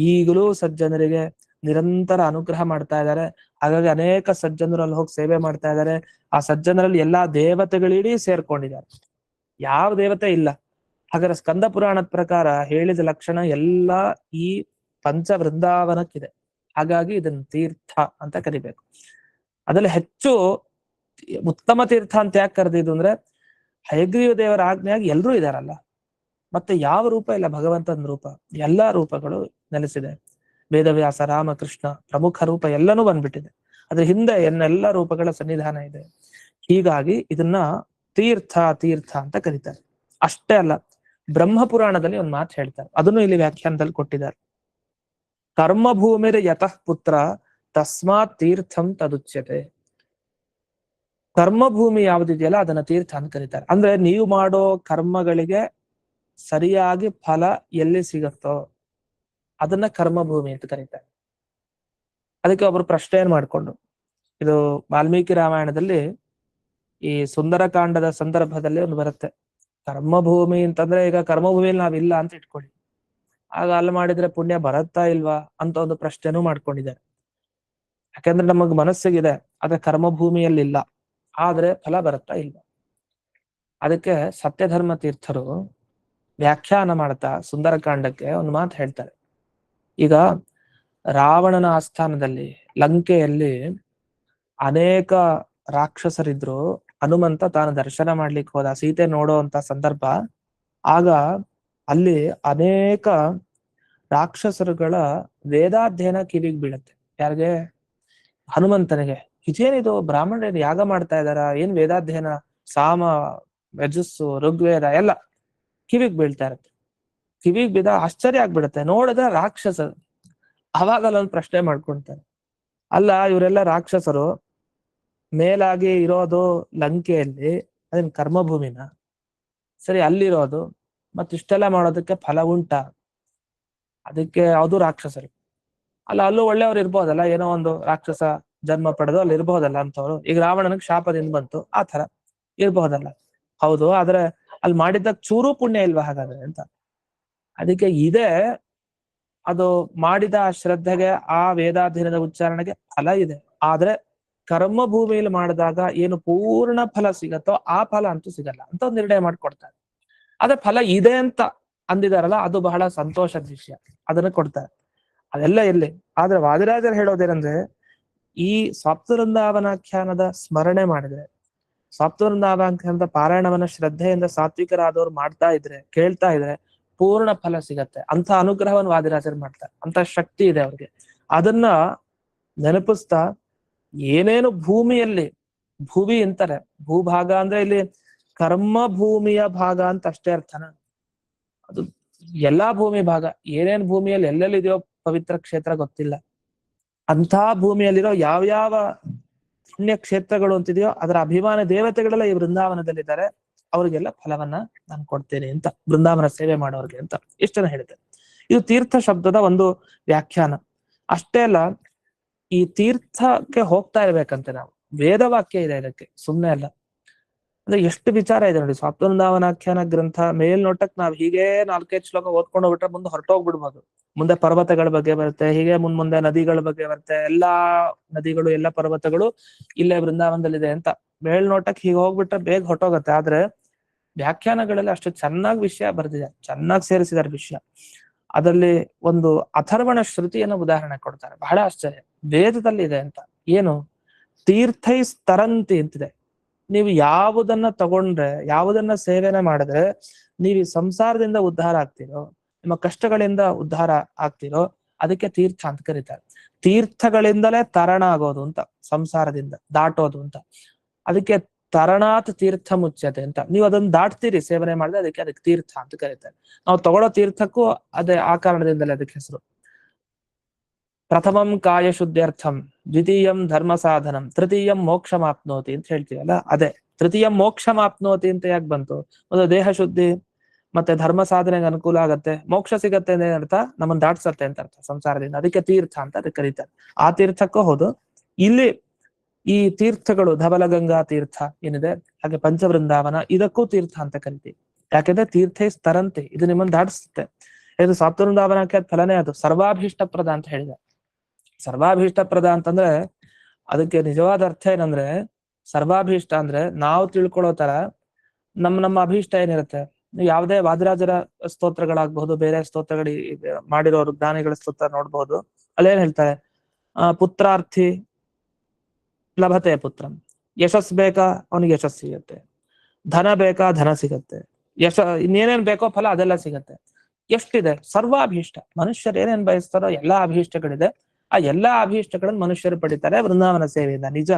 ಈಗಲೂ ಸಜ್ಜನರಿಗೆ ನಿರಂತರ ಅನುಗ್ರಹ ಮಾಡ್ತಾ ಇದ್ದಾರೆ. ಹಾಗಾಗಿ ಅನೇಕ ಸಜ್ಜನರು ಅಲ್ಲಿ ಹೋಗಿ ಸೇವೆ ಮಾಡ್ತಾ ಇದ್ದಾರೆ. ಆ ಸಜ್ಜನರಲ್ಲಿ ಎಲ್ಲಾ ದೇವತೆಗಳಿಡೀ ಸೇರ್ಕೊಂಡಿದ್ದಾರೆ, ಯಾವ ದೇವತೆ ಇಲ್ಲ. ಹಾಗಾದ್ರೆ ಸ್ಕಂದ ಪುರಾಣದ ಪ್ರಕಾರ ಹೇಳಿದ ಲಕ್ಷಣ ಎಲ್ಲ ಈ ಪಂಚ ವೃಂದಾವನಕ್ಕಿದೆ. ಹಾಗಾಗಿ ಇದನ್ನ ತೀರ್ಥ ಅಂತ ಕರಿಬೇಕು. ಅದ್ರಲ್ಲಿ ಹೆಚ್ಚು ಉತ್ತಮ ತೀರ್ಥ ಅಂತ ಯಾಕೆ ಕರೆದಿದ್ದು ಅಂದ್ರೆ ಹಯಗ್ರೀವ ದೇವರ ಆಜ್ಞೆಯಾಗಿ ಎಲ್ರೂ ಇದಾರಲ್ಲ, ಮತ್ತೆ ಯಾವ ರೂಪ ಇಲ್ಲ, ಭಗವಂತನ ರೂಪ ಎಲ್ಲಾ ರೂಪಗಳು ನೆಲೆಸಿದೆ. ವೇದವ್ಯಾಸ, ರಾಮಕೃಷ್ಣ ಪ್ರಮುಖ ರೂಪ ಎಲ್ಲನೂ ಬಂದ್ಬಿಟ್ಟಿದೆ, ಅದ್ರ ಹಿಂದೆ ಎನ್ನೆಲ್ಲ ರೂಪಗಳ ಸನ್ನಿಧಾನ ಇದೆ. ಹೀಗಾಗಿ ಇದನ್ನ ತೀರ್ಥ ತೀರ್ಥ ಅಂತ ಕರೀತಾರೆ. ಅಷ್ಟೇ ಅಲ್ಲ, ಬ್ರಹ್ಮಪುರಾಣದಲ್ಲಿ ಒಂದು ಮಾತು ಹೇಳ್ತಾರೆ, ಅದನ್ನು ಇಲ್ಲಿ ವ್ಯಾಖ್ಯಾನದಲ್ಲಿ ಕೊಟ್ಟಿದ್ದಾರೆ. ಕರ್ಮಭೂಮಿರ ಯತಃ ಪುತ್ರ ತಸ್ಮಾತ್ ತೀರ್ಥಂ ತದುಚ್ಯತೆ. ಕರ್ಮಭೂಮಿ ಯಾವುದಿದೆಯಲ್ಲ ಅದನ್ನ ತೀರ್ಥ ಅಂತ ಕರೀತಾರೆ. ಅಂದ್ರೆ ನೀವು ಮಾಡೋ ಕರ್ಮಗಳಿಗೆ ಸರಿಯಾಗಿ ಫಲ ಎಲ್ಲಿ ಸಿಗತ್ತೋ ಅದನ್ನ ಕರ್ಮಭೂಮಿ ಅಂತ ಕರೀತಾರೆ. ಅದಕ್ಕೆ ಒಬ್ರು ಪ್ರಶ್ನೆ ಮಾಡ್ಕೊಂಡು, ಇದು ವಾಲ್ಮೀಕಿ ರಾಮಾಯಣದಲ್ಲಿ ಈ ಸುಂದರಕಾಂಡದ ಸಂದರ್ಭದಲ್ಲಿ ಒಂದು ಬರುತ್ತೆ. ಕರ್ಮಭೂಮಿ ಅಂತಂದ್ರೆ ಈಗ ಕರ್ಮಭೂಮಿಯಲ್ಲಿ ನಾವಿಲ್ಲ ಅಂತ ಇಟ್ಕೊಳ್ಳಿ, ಆಗ ಅಲ್ಲಿ ಮಾಡಿದ್ರೆ ಪುಣ್ಯ ಬರುತ್ತಾ ಇಲ್ವಾ ಅಂತ ಒಂದು ಪ್ರಶ್ನೆನೂ ಮಾಡ್ಕೊಂಡಿದ್ದಾರೆ. ಯಾಕಂದ್ರೆ ನಮಗ್ ಮನಸ್ಸಿಗಿದೆ ಆದ್ರೆ ಕರ್ಮಭೂಮಿಯಲ್ಲಿ ಇಲ್ಲ, ಆದ್ರೆ ಫಲ ಬರುತ್ತಾ ಇಲ್ವಾ. ಅದಕ್ಕೆ ಸತ್ಯಧರ್ಮ ತೀರ್ಥರು ವ್ಯಾಖ್ಯಾನ ಮಾಡ್ತಾ ಸುಂದರಕಾಂಡಕ್ಕೆ ಒಂದು ಮಾತು ಹೇಳ್ತಾರೆ. ಈಗ ರಾವಣನ ಆಸ್ಥಾನದಲ್ಲಿ ಲಂಕೆಯಲ್ಲಿ ಅನೇಕ ರಾಕ್ಷಸರಿದ್ರು. ಹನುಮಂತ ತಾನು ದರ್ಶನ ಮಾಡ್ಲಿಕ್ಕೆ ಹೋದ, ಸೀತೆ ನೋಡೋ ಅಂತ ಸಂದರ್ಭ. ಆಗ ಅಲ್ಲಿ ಅನೇಕ ರಾಕ್ಷಸರುಗಳ ವೇದಾಧ್ಯಯನ ಕಿವಿಗೆ ಬೀಳುತ್ತೆ. ಯಾರಿಗೆ? ಹನುಮಂತನಿಗೆ. ಇದೇನಿದು, ಬ್ರಾಹ್ಮಣರು ಯಾಗ ಮಾಡ್ತಾ ಇದಾರ, ಏನ್ ವೇದಾಧ್ಯಯನ, ಸಾಮ ಯಜಸ್ಸು ಋಗ್ವೇದ ಎಲ್ಲ ಕಿವಿಗ್ ಬೀಳ್ತಾ ಇರುತ್ತೆ. ಕಿವಿಗ್ ಬಿದ್ದ ಆಶ್ಚರ್ಯ ಆಗ್ಬಿಡುತ್ತೆ, ನೋಡಿದ್ರೆ ರಾಕ್ಷಸ. ಅವಾಗ ಅಲ್ಲೊಂದು ಪ್ರಶ್ನೆ ಮಾಡ್ಕೊಳ್ತಾರೆ, ಅಲ್ಲ ಇವರೆಲ್ಲ ರಾಕ್ಷಸರು ಮೇಲಾಗಿ ಇರೋದು ಲಂಕೆಯಲ್ಲಿ, ಅದೇನ್ ಕರ್ಮಭೂಮಿನ? ಸರಿ, ಅಲ್ಲಿರೋದು ಮತ್ತಿಷ್ಟೆಲ್ಲ ಮಾಡೋದಕ್ಕೆ ಫಲ ಉಂಟ? ಅದಕ್ಕೆ ಅದು ರಾಕ್ಷಸರು. ಅಲ್ಲ, ಅಲ್ಲೂ ಒಳ್ಳೆಯವ್ರು ಇರ್ಬೋದಲ್ಲ, ಏನೋ ಒಂದು ರಾಕ್ಷಸ ಜನ್ಮ ಪಡೆದು ಅಲ್ಲಿ ಇರ್ಬೋದಲ್ಲ ಅಂತವ್ರು. ಈಗ ರಾವಣನಿಗೆ ಶಾಪದಿಂದ ಬಂತು, ಆ ತರ ಇರ್ಬಹುದಲ್ಲ. ಹೌದು, ಆದ್ರೆ ಅಲ್ಲಿ ಮಾಡಿದ್ದ ಚೂರು ಪುಣ್ಯ ಇಲ್ವಾ ಹಾಗಾದ್ರೆ ಅಂತ. ಅದಕ್ಕೆ ಇದೆ, ಅದು ಮಾಡಿದ ಶ್ರದ್ಧೆಗೆ, ಆ ವೇದಾಧ್ಯಯನದ ಉಚ್ಚಾರಣೆಗೆ ಫಲ ಇದೆ. ಆದ್ರೆ ಕರ್ಮ ಭೂಮಿಯಲ್ಲಿ ಮಾಡಿದಾಗ ಏನು ಪೂರ್ಣ ಫಲ ಸಿಗತ್ತೋ ಆ ಫಲ ಅಂತೂ ಸಿಗಲ್ಲ ಅಂತ ಒಂದು ನಿರ್ಣಯ ಮಾಡ್ಕೊಡ್ತಾರೆ. ಅದೇ ಫಲ ಇದೆ ಅಂತ ಅಂದಿದಾರಲ್ಲ, ಅದು ಬಹಳ ಸಂತೋಷದ ವಿಷಯ, ಅದನ್ನ ಕೊಡ್ತಾರೆ. ಅದೆಲ್ಲ ಎಲ್ಲಿ? ಆದ್ರೆ ವಾದಿರಾಜರು ಹೇಳೋದೇನಂದ್ರೆ, ಈ ಸಪ್ತವೃಂದಾವನಾಖ್ಯಾನದ ಸ್ಮರಣೆ ಮಾಡಿದ್ರೆ, ಸಪ್ತವೃಂದಾವನಾಖ್ಯಾನದ ಪಾರಾಯಣವನ್ನ ಶ್ರದ್ಧೆಯಿಂದ ಸಾತ್ವಿಕರಾದವ್ರು ಮಾಡ್ತಾ ಇದ್ರೆ, ಕೇಳ್ತಾ ಇದ್ರೆ ಪೂರ್ಣ ಫಲ ಸಿಗತ್ತೆ. ಅಂತ ಅನುಗ್ರಹವನ್ನು ವಾದಿರಾಜರು ಮಾಡ್ತಾರೆ, ಅಂತ ಶಕ್ತಿ ಇದೆ ಅವ್ರಿಗೆ. ಅದನ್ನ ನೆನಪಿಸ್ತಾ, ಏನೇನು ಭೂಮಿಯಲ್ಲಿ, ಭೂಮಿ ಅಂತಾರೆ, ಭೂಭಾಗ ಅಂದ್ರೆ ಇಲ್ಲಿ ಕರ್ಮ ಭೂಮಿಯ ಭಾಗ ಅಂತ ಅಷ್ಟೇ ಅರ್ಥನ? ಅದು ಎಲ್ಲಾ ಭೂಮಿ ಭಾಗ. ಏನೇನ್ ಭೂಮಿಯಲ್ಲಿ ಎಲ್ಲೆಲ್ಲಿದೆಯೋ ಪವಿತ್ರ ಕ್ಷೇತ್ರ ಗೊತ್ತಿಲ್ಲ. ಅಂಥ ಭೂಮಿಯಲ್ಲಿರೋ ಯಾವ್ಯಾವ ಪುಣ್ಯ ಕ್ಷೇತ್ರಗಳು ಅಂತಿದೆಯೋ ಅದರ ಅಭಿಮಾನ ದೇವತೆಗಳೆಲ್ಲ ಈ ವೃಂದಾವನದಲ್ಲಿದ್ದಾರೆ, ಅವ್ರಿಗೆಲ್ಲ ಫಲವನ್ನ ನಾನು ಕೊಡ್ತೇನೆ ಅಂತ, ಬೃಂದಾವನ ಸೇವೆ ಮಾಡೋರ್ಗೆ ಅಂತ ಇಷ್ಟನ್ನ ಹೇಳಿದೆ. ಇದು ತೀರ್ಥ ಶಬ್ದದ ಒಂದು ವ್ಯಾಖ್ಯಾನ. ಅಷ್ಟೇ ಅಲ್ಲ, ಈ ತೀರ್ಥಕ್ಕೆ ಹೋಗ್ತಾ ಇರ್ಬೇಕಂತೆ ನಾವು, ವೇದವಾಕ್ಯ ಇದೆ ಇದಕ್ಕೆ, ಸುಮ್ಮನೆ ಅಲ್ಲ. ಅಂದ್ರೆ ಎಷ್ಟು ವಿಚಾರ ಇದೆ ನೋಡಿ. ಸಪ್ತವೃಂದಾವನಾಖ್ಯಾನ ಗ್ರಂಥ ಮೇಲ್ನೋಟಕ್ ನಾವ್ ಹೀಗೆ 4-5 ಶ್ಲೋಕ ಓದ್ಕೊಂಡು ಹೋಗ್ಬಿಟ್ರೆ ಮುಂದೆ ಹೊರಟೋಗ್ಬಿಡ್ಬೋದು. ಮುಂದೆ ಪರ್ವತಗಳ ಬಗ್ಗೆ ಬರುತ್ತೆ, ಹೀಗೆ ಮುಂದೆ ನದಿಗಳ ಬಗ್ಗೆ ಬರುತ್ತೆ. ಎಲ್ಲಾ ನದಿಗಳು, ಎಲ್ಲಾ ಪರ್ವತಗಳು ಇಲ್ಲೇ ವೃಂದಾವನದಲ್ಲಿದೆ ಅಂತ ಮೇಲ್ನೋಟಕ್ ಹೀಗೆ ಹೋಗ್ಬಿಟ್ರೆ ಬೇಗ ಹೊರಟೋಗತ್ತೆ. ಆದ್ರೆ ವ್ಯಾಖ್ಯಾನಗಳೆಲ್ಲ ಅಷ್ಟು ಚೆನ್ನಾಗಿ ವಿಷಯ ಬರೆದಿದ್ದಾರೆ, ಚೆನ್ನಾಗಿ ಸೇರಿಸಿದ್ದಾರೆ ವಿಷಯ. ಅದರಲ್ಲಿ ಒಂದು ಅಥರ್ವಣ ಶ್ರುತಿಯನ್ನು ಉದಾಹರಣೆ ಕೊಡ್ತಾರೆ, ಬಹಳ ಆಶ್ಚರ್ಯ. ವೇದದಲ್ಲಿ ಇದೆ ಅಂತ. ಏನು? ತೀರ್ಥೈಸ್ ತರಂತಿ ಅಂತಿದೆ. ನೀವು ಯಾವುದನ್ನ ತಗೊಂಡ್ರೆ, ಯಾವುದನ್ನ ಸೇವನೆ ಮಾಡಿದ್ರೆ ನೀವು ಈ ಸಂಸಾರದಿಂದ ಉದ್ಧಾರ ಆಗ್ತಿರೋ, ನಿಮ್ಮ ಕಷ್ಟಗಳಿಂದ ಉದ್ಧಾರ ಆಗ್ತಿರೋ, ಅದಕ್ಕೆ ತೀರ್ಥ ಅಂತ ಕರೀತಾರೆ. ತೀರ್ಥಗಳಿಂದಲೇ ತರಣ ಆಗೋದು ಅಂತ, ಸಂಸಾರದಿಂದ ದಾಟೋದು ಅಂತ. ಅದಕ್ಕೆ ತರಣಾತ್ ತೀರ್ಥ ಮುಚ್ಯತೆ ಅಂತ. ನೀವು ಅದನ್ನ ದಾಟ್ತೀರಿ ಸೇವನೆ ಮಾಡಿದ್ರೆ, ಅದಕ್ಕೆ ತೀರ್ಥ ಅಂತ ಕರೀತಾರೆ. ನಾವು ತಗೊಳ್ಳೋ ತೀರ್ಥಕ್ಕೂ ಅದೇ ಆ ಕಾರಣದಿಂದಲೇ ಅದಕ್ಕೆ ಹೆಸರು. ಪ್ರಥಮಂ ಕಾಯ ಶುದ್ಧ್ಯರ್ಥಂ, ದ್ವಿತೀಯಂ ಧರ್ಮ ಸಾಧನಂ, ತೃತೀಯಂ ಮೋಕ್ಷಮಾಪ್ನೋತಿ ಅಂತ ಹೇಳ್ತೀವಲ್ಲ, ಅದೇ ತೃತೀಯಂ ಮೋಕ್ಷಮಾಪ್ನೋತಿ ಅಂತ ಯಾಕೆ ಬಂತು? ಒಂದು ದೇಹ ಶುದ್ಧಿ ಮತ್ತೆ ಧರ್ಮ ಸಾಧನೆಗೆ ಅನುಕೂಲ ಆಗತ್ತೆ, ಮೋಕ್ಷ ಸಿಗತ್ತೆ ಅಂದ್ರೆ ಅರ್ಥ, ನಮ್ಮನ್ನ ದಾಟ್ಸತ್ತೆ ಅಂತ ಅರ್ಥ ಸಂಸಾರದಿಂದ. ಅದಕ್ಕೆ ತೀರ್ಥ ಅಂತ ಅದಕ್ಕೆ ಕರೀತಾರೆ. ಆ ತೀರ್ಥಕ್ಕೂ ಹೌದು. ಇಲ್ಲಿ ಈ ತೀರ್ಥಗಳು, ಧವಲಗಂಗಾ ತೀರ್ಥ ಏನಿದೆ, ಹಾಗೆ ಪಂಚವೃಂದಾವನ, ಇದಕ್ಕೂ ತೀರ್ಥ ಅಂತ ಕರಿತೀವಿ. ಯಾಕೆಂದ್ರೆ ತೀರ್ಥೇ ತರಂತೆ, ಇದು ನಿಮ್ಮನ್ನು ದಾಟಿಸುತ್ತೆ. ಇದು ಸಪ್ತವೃಂದಾವನಕ್ಕೆ ಫಲನೇ ಅದು. ಸರ್ವಾಭೀಷ್ಟ ಪ್ರದ ಅಂತ ಹೇಳಿದೆ. ಸರ್ವಾಭೀಷ್ಟ ಪ್ರದ ಅಂತಂದ್ರೆ ಅದಕ್ಕೆ ನಿಜವಾದ ಅರ್ಥ ಏನಂದ್ರೆ, ಸರ್ವಾಭೀಷ್ಟ ಅಂದ್ರೆ ನಾವು ತಿಳ್ಕೊಳ್ಳೋ ತರ ನಮ್ಮ ಅಭೀಷ್ಟ ಏನಿರುತ್ತೆ. ಯಾವುದೇ ವಾದಿರಾಜರ ಸ್ತೋತ್ರಗಳಾಗಬಹುದು, ಬೇರೆ ಸ್ತೋತ್ರಗಳು ಮಾಡಿರೋರು ಜ್ಞಾನಿಗಳ ಸ್ತೋತ್ರ ನೋಡ್ಬಹುದು. ಅಲ್ಲೇನ್ ಹೇಳ್ತಾರೆ? ಪುತ್ರಾರ್ಥಿ ಲಭತೆ ಪುತ್ರಂ, ಯಶಸ್ ಬೇಕಾ ಅವನಿಗೆ ಯಶಸ್ ಸಿಗತ್ತೆ, ಧನ ಬೇಕಾ ಧನ ಸಿಗತ್ತೆ, ಇನ್ನೇನೇನ್ ಬೇಕೋ ಫಲ ಅದೆಲ್ಲ ಸಿಗತ್ತೆ. ಎಷ್ಟಿದೆ? ಸರ್ವಾಭೀಷ್ಟ. ಮನುಷ್ಯರು ಏನೇನ್ ಬಯಸ್ತಾರೋ ಎಲ್ಲಾ ಅಭೀಷ್ಟಗಳಿದೆ. ಆ ಎಲ್ಲಾ ಅಭೀಷ್ಟಗಳನ್ನು ಮನುಷ್ಯರು ಪಡಿತಾರೆ ವೃಂದಾವನ ಸೇವೆಯಿಂದ. ನಿಜ,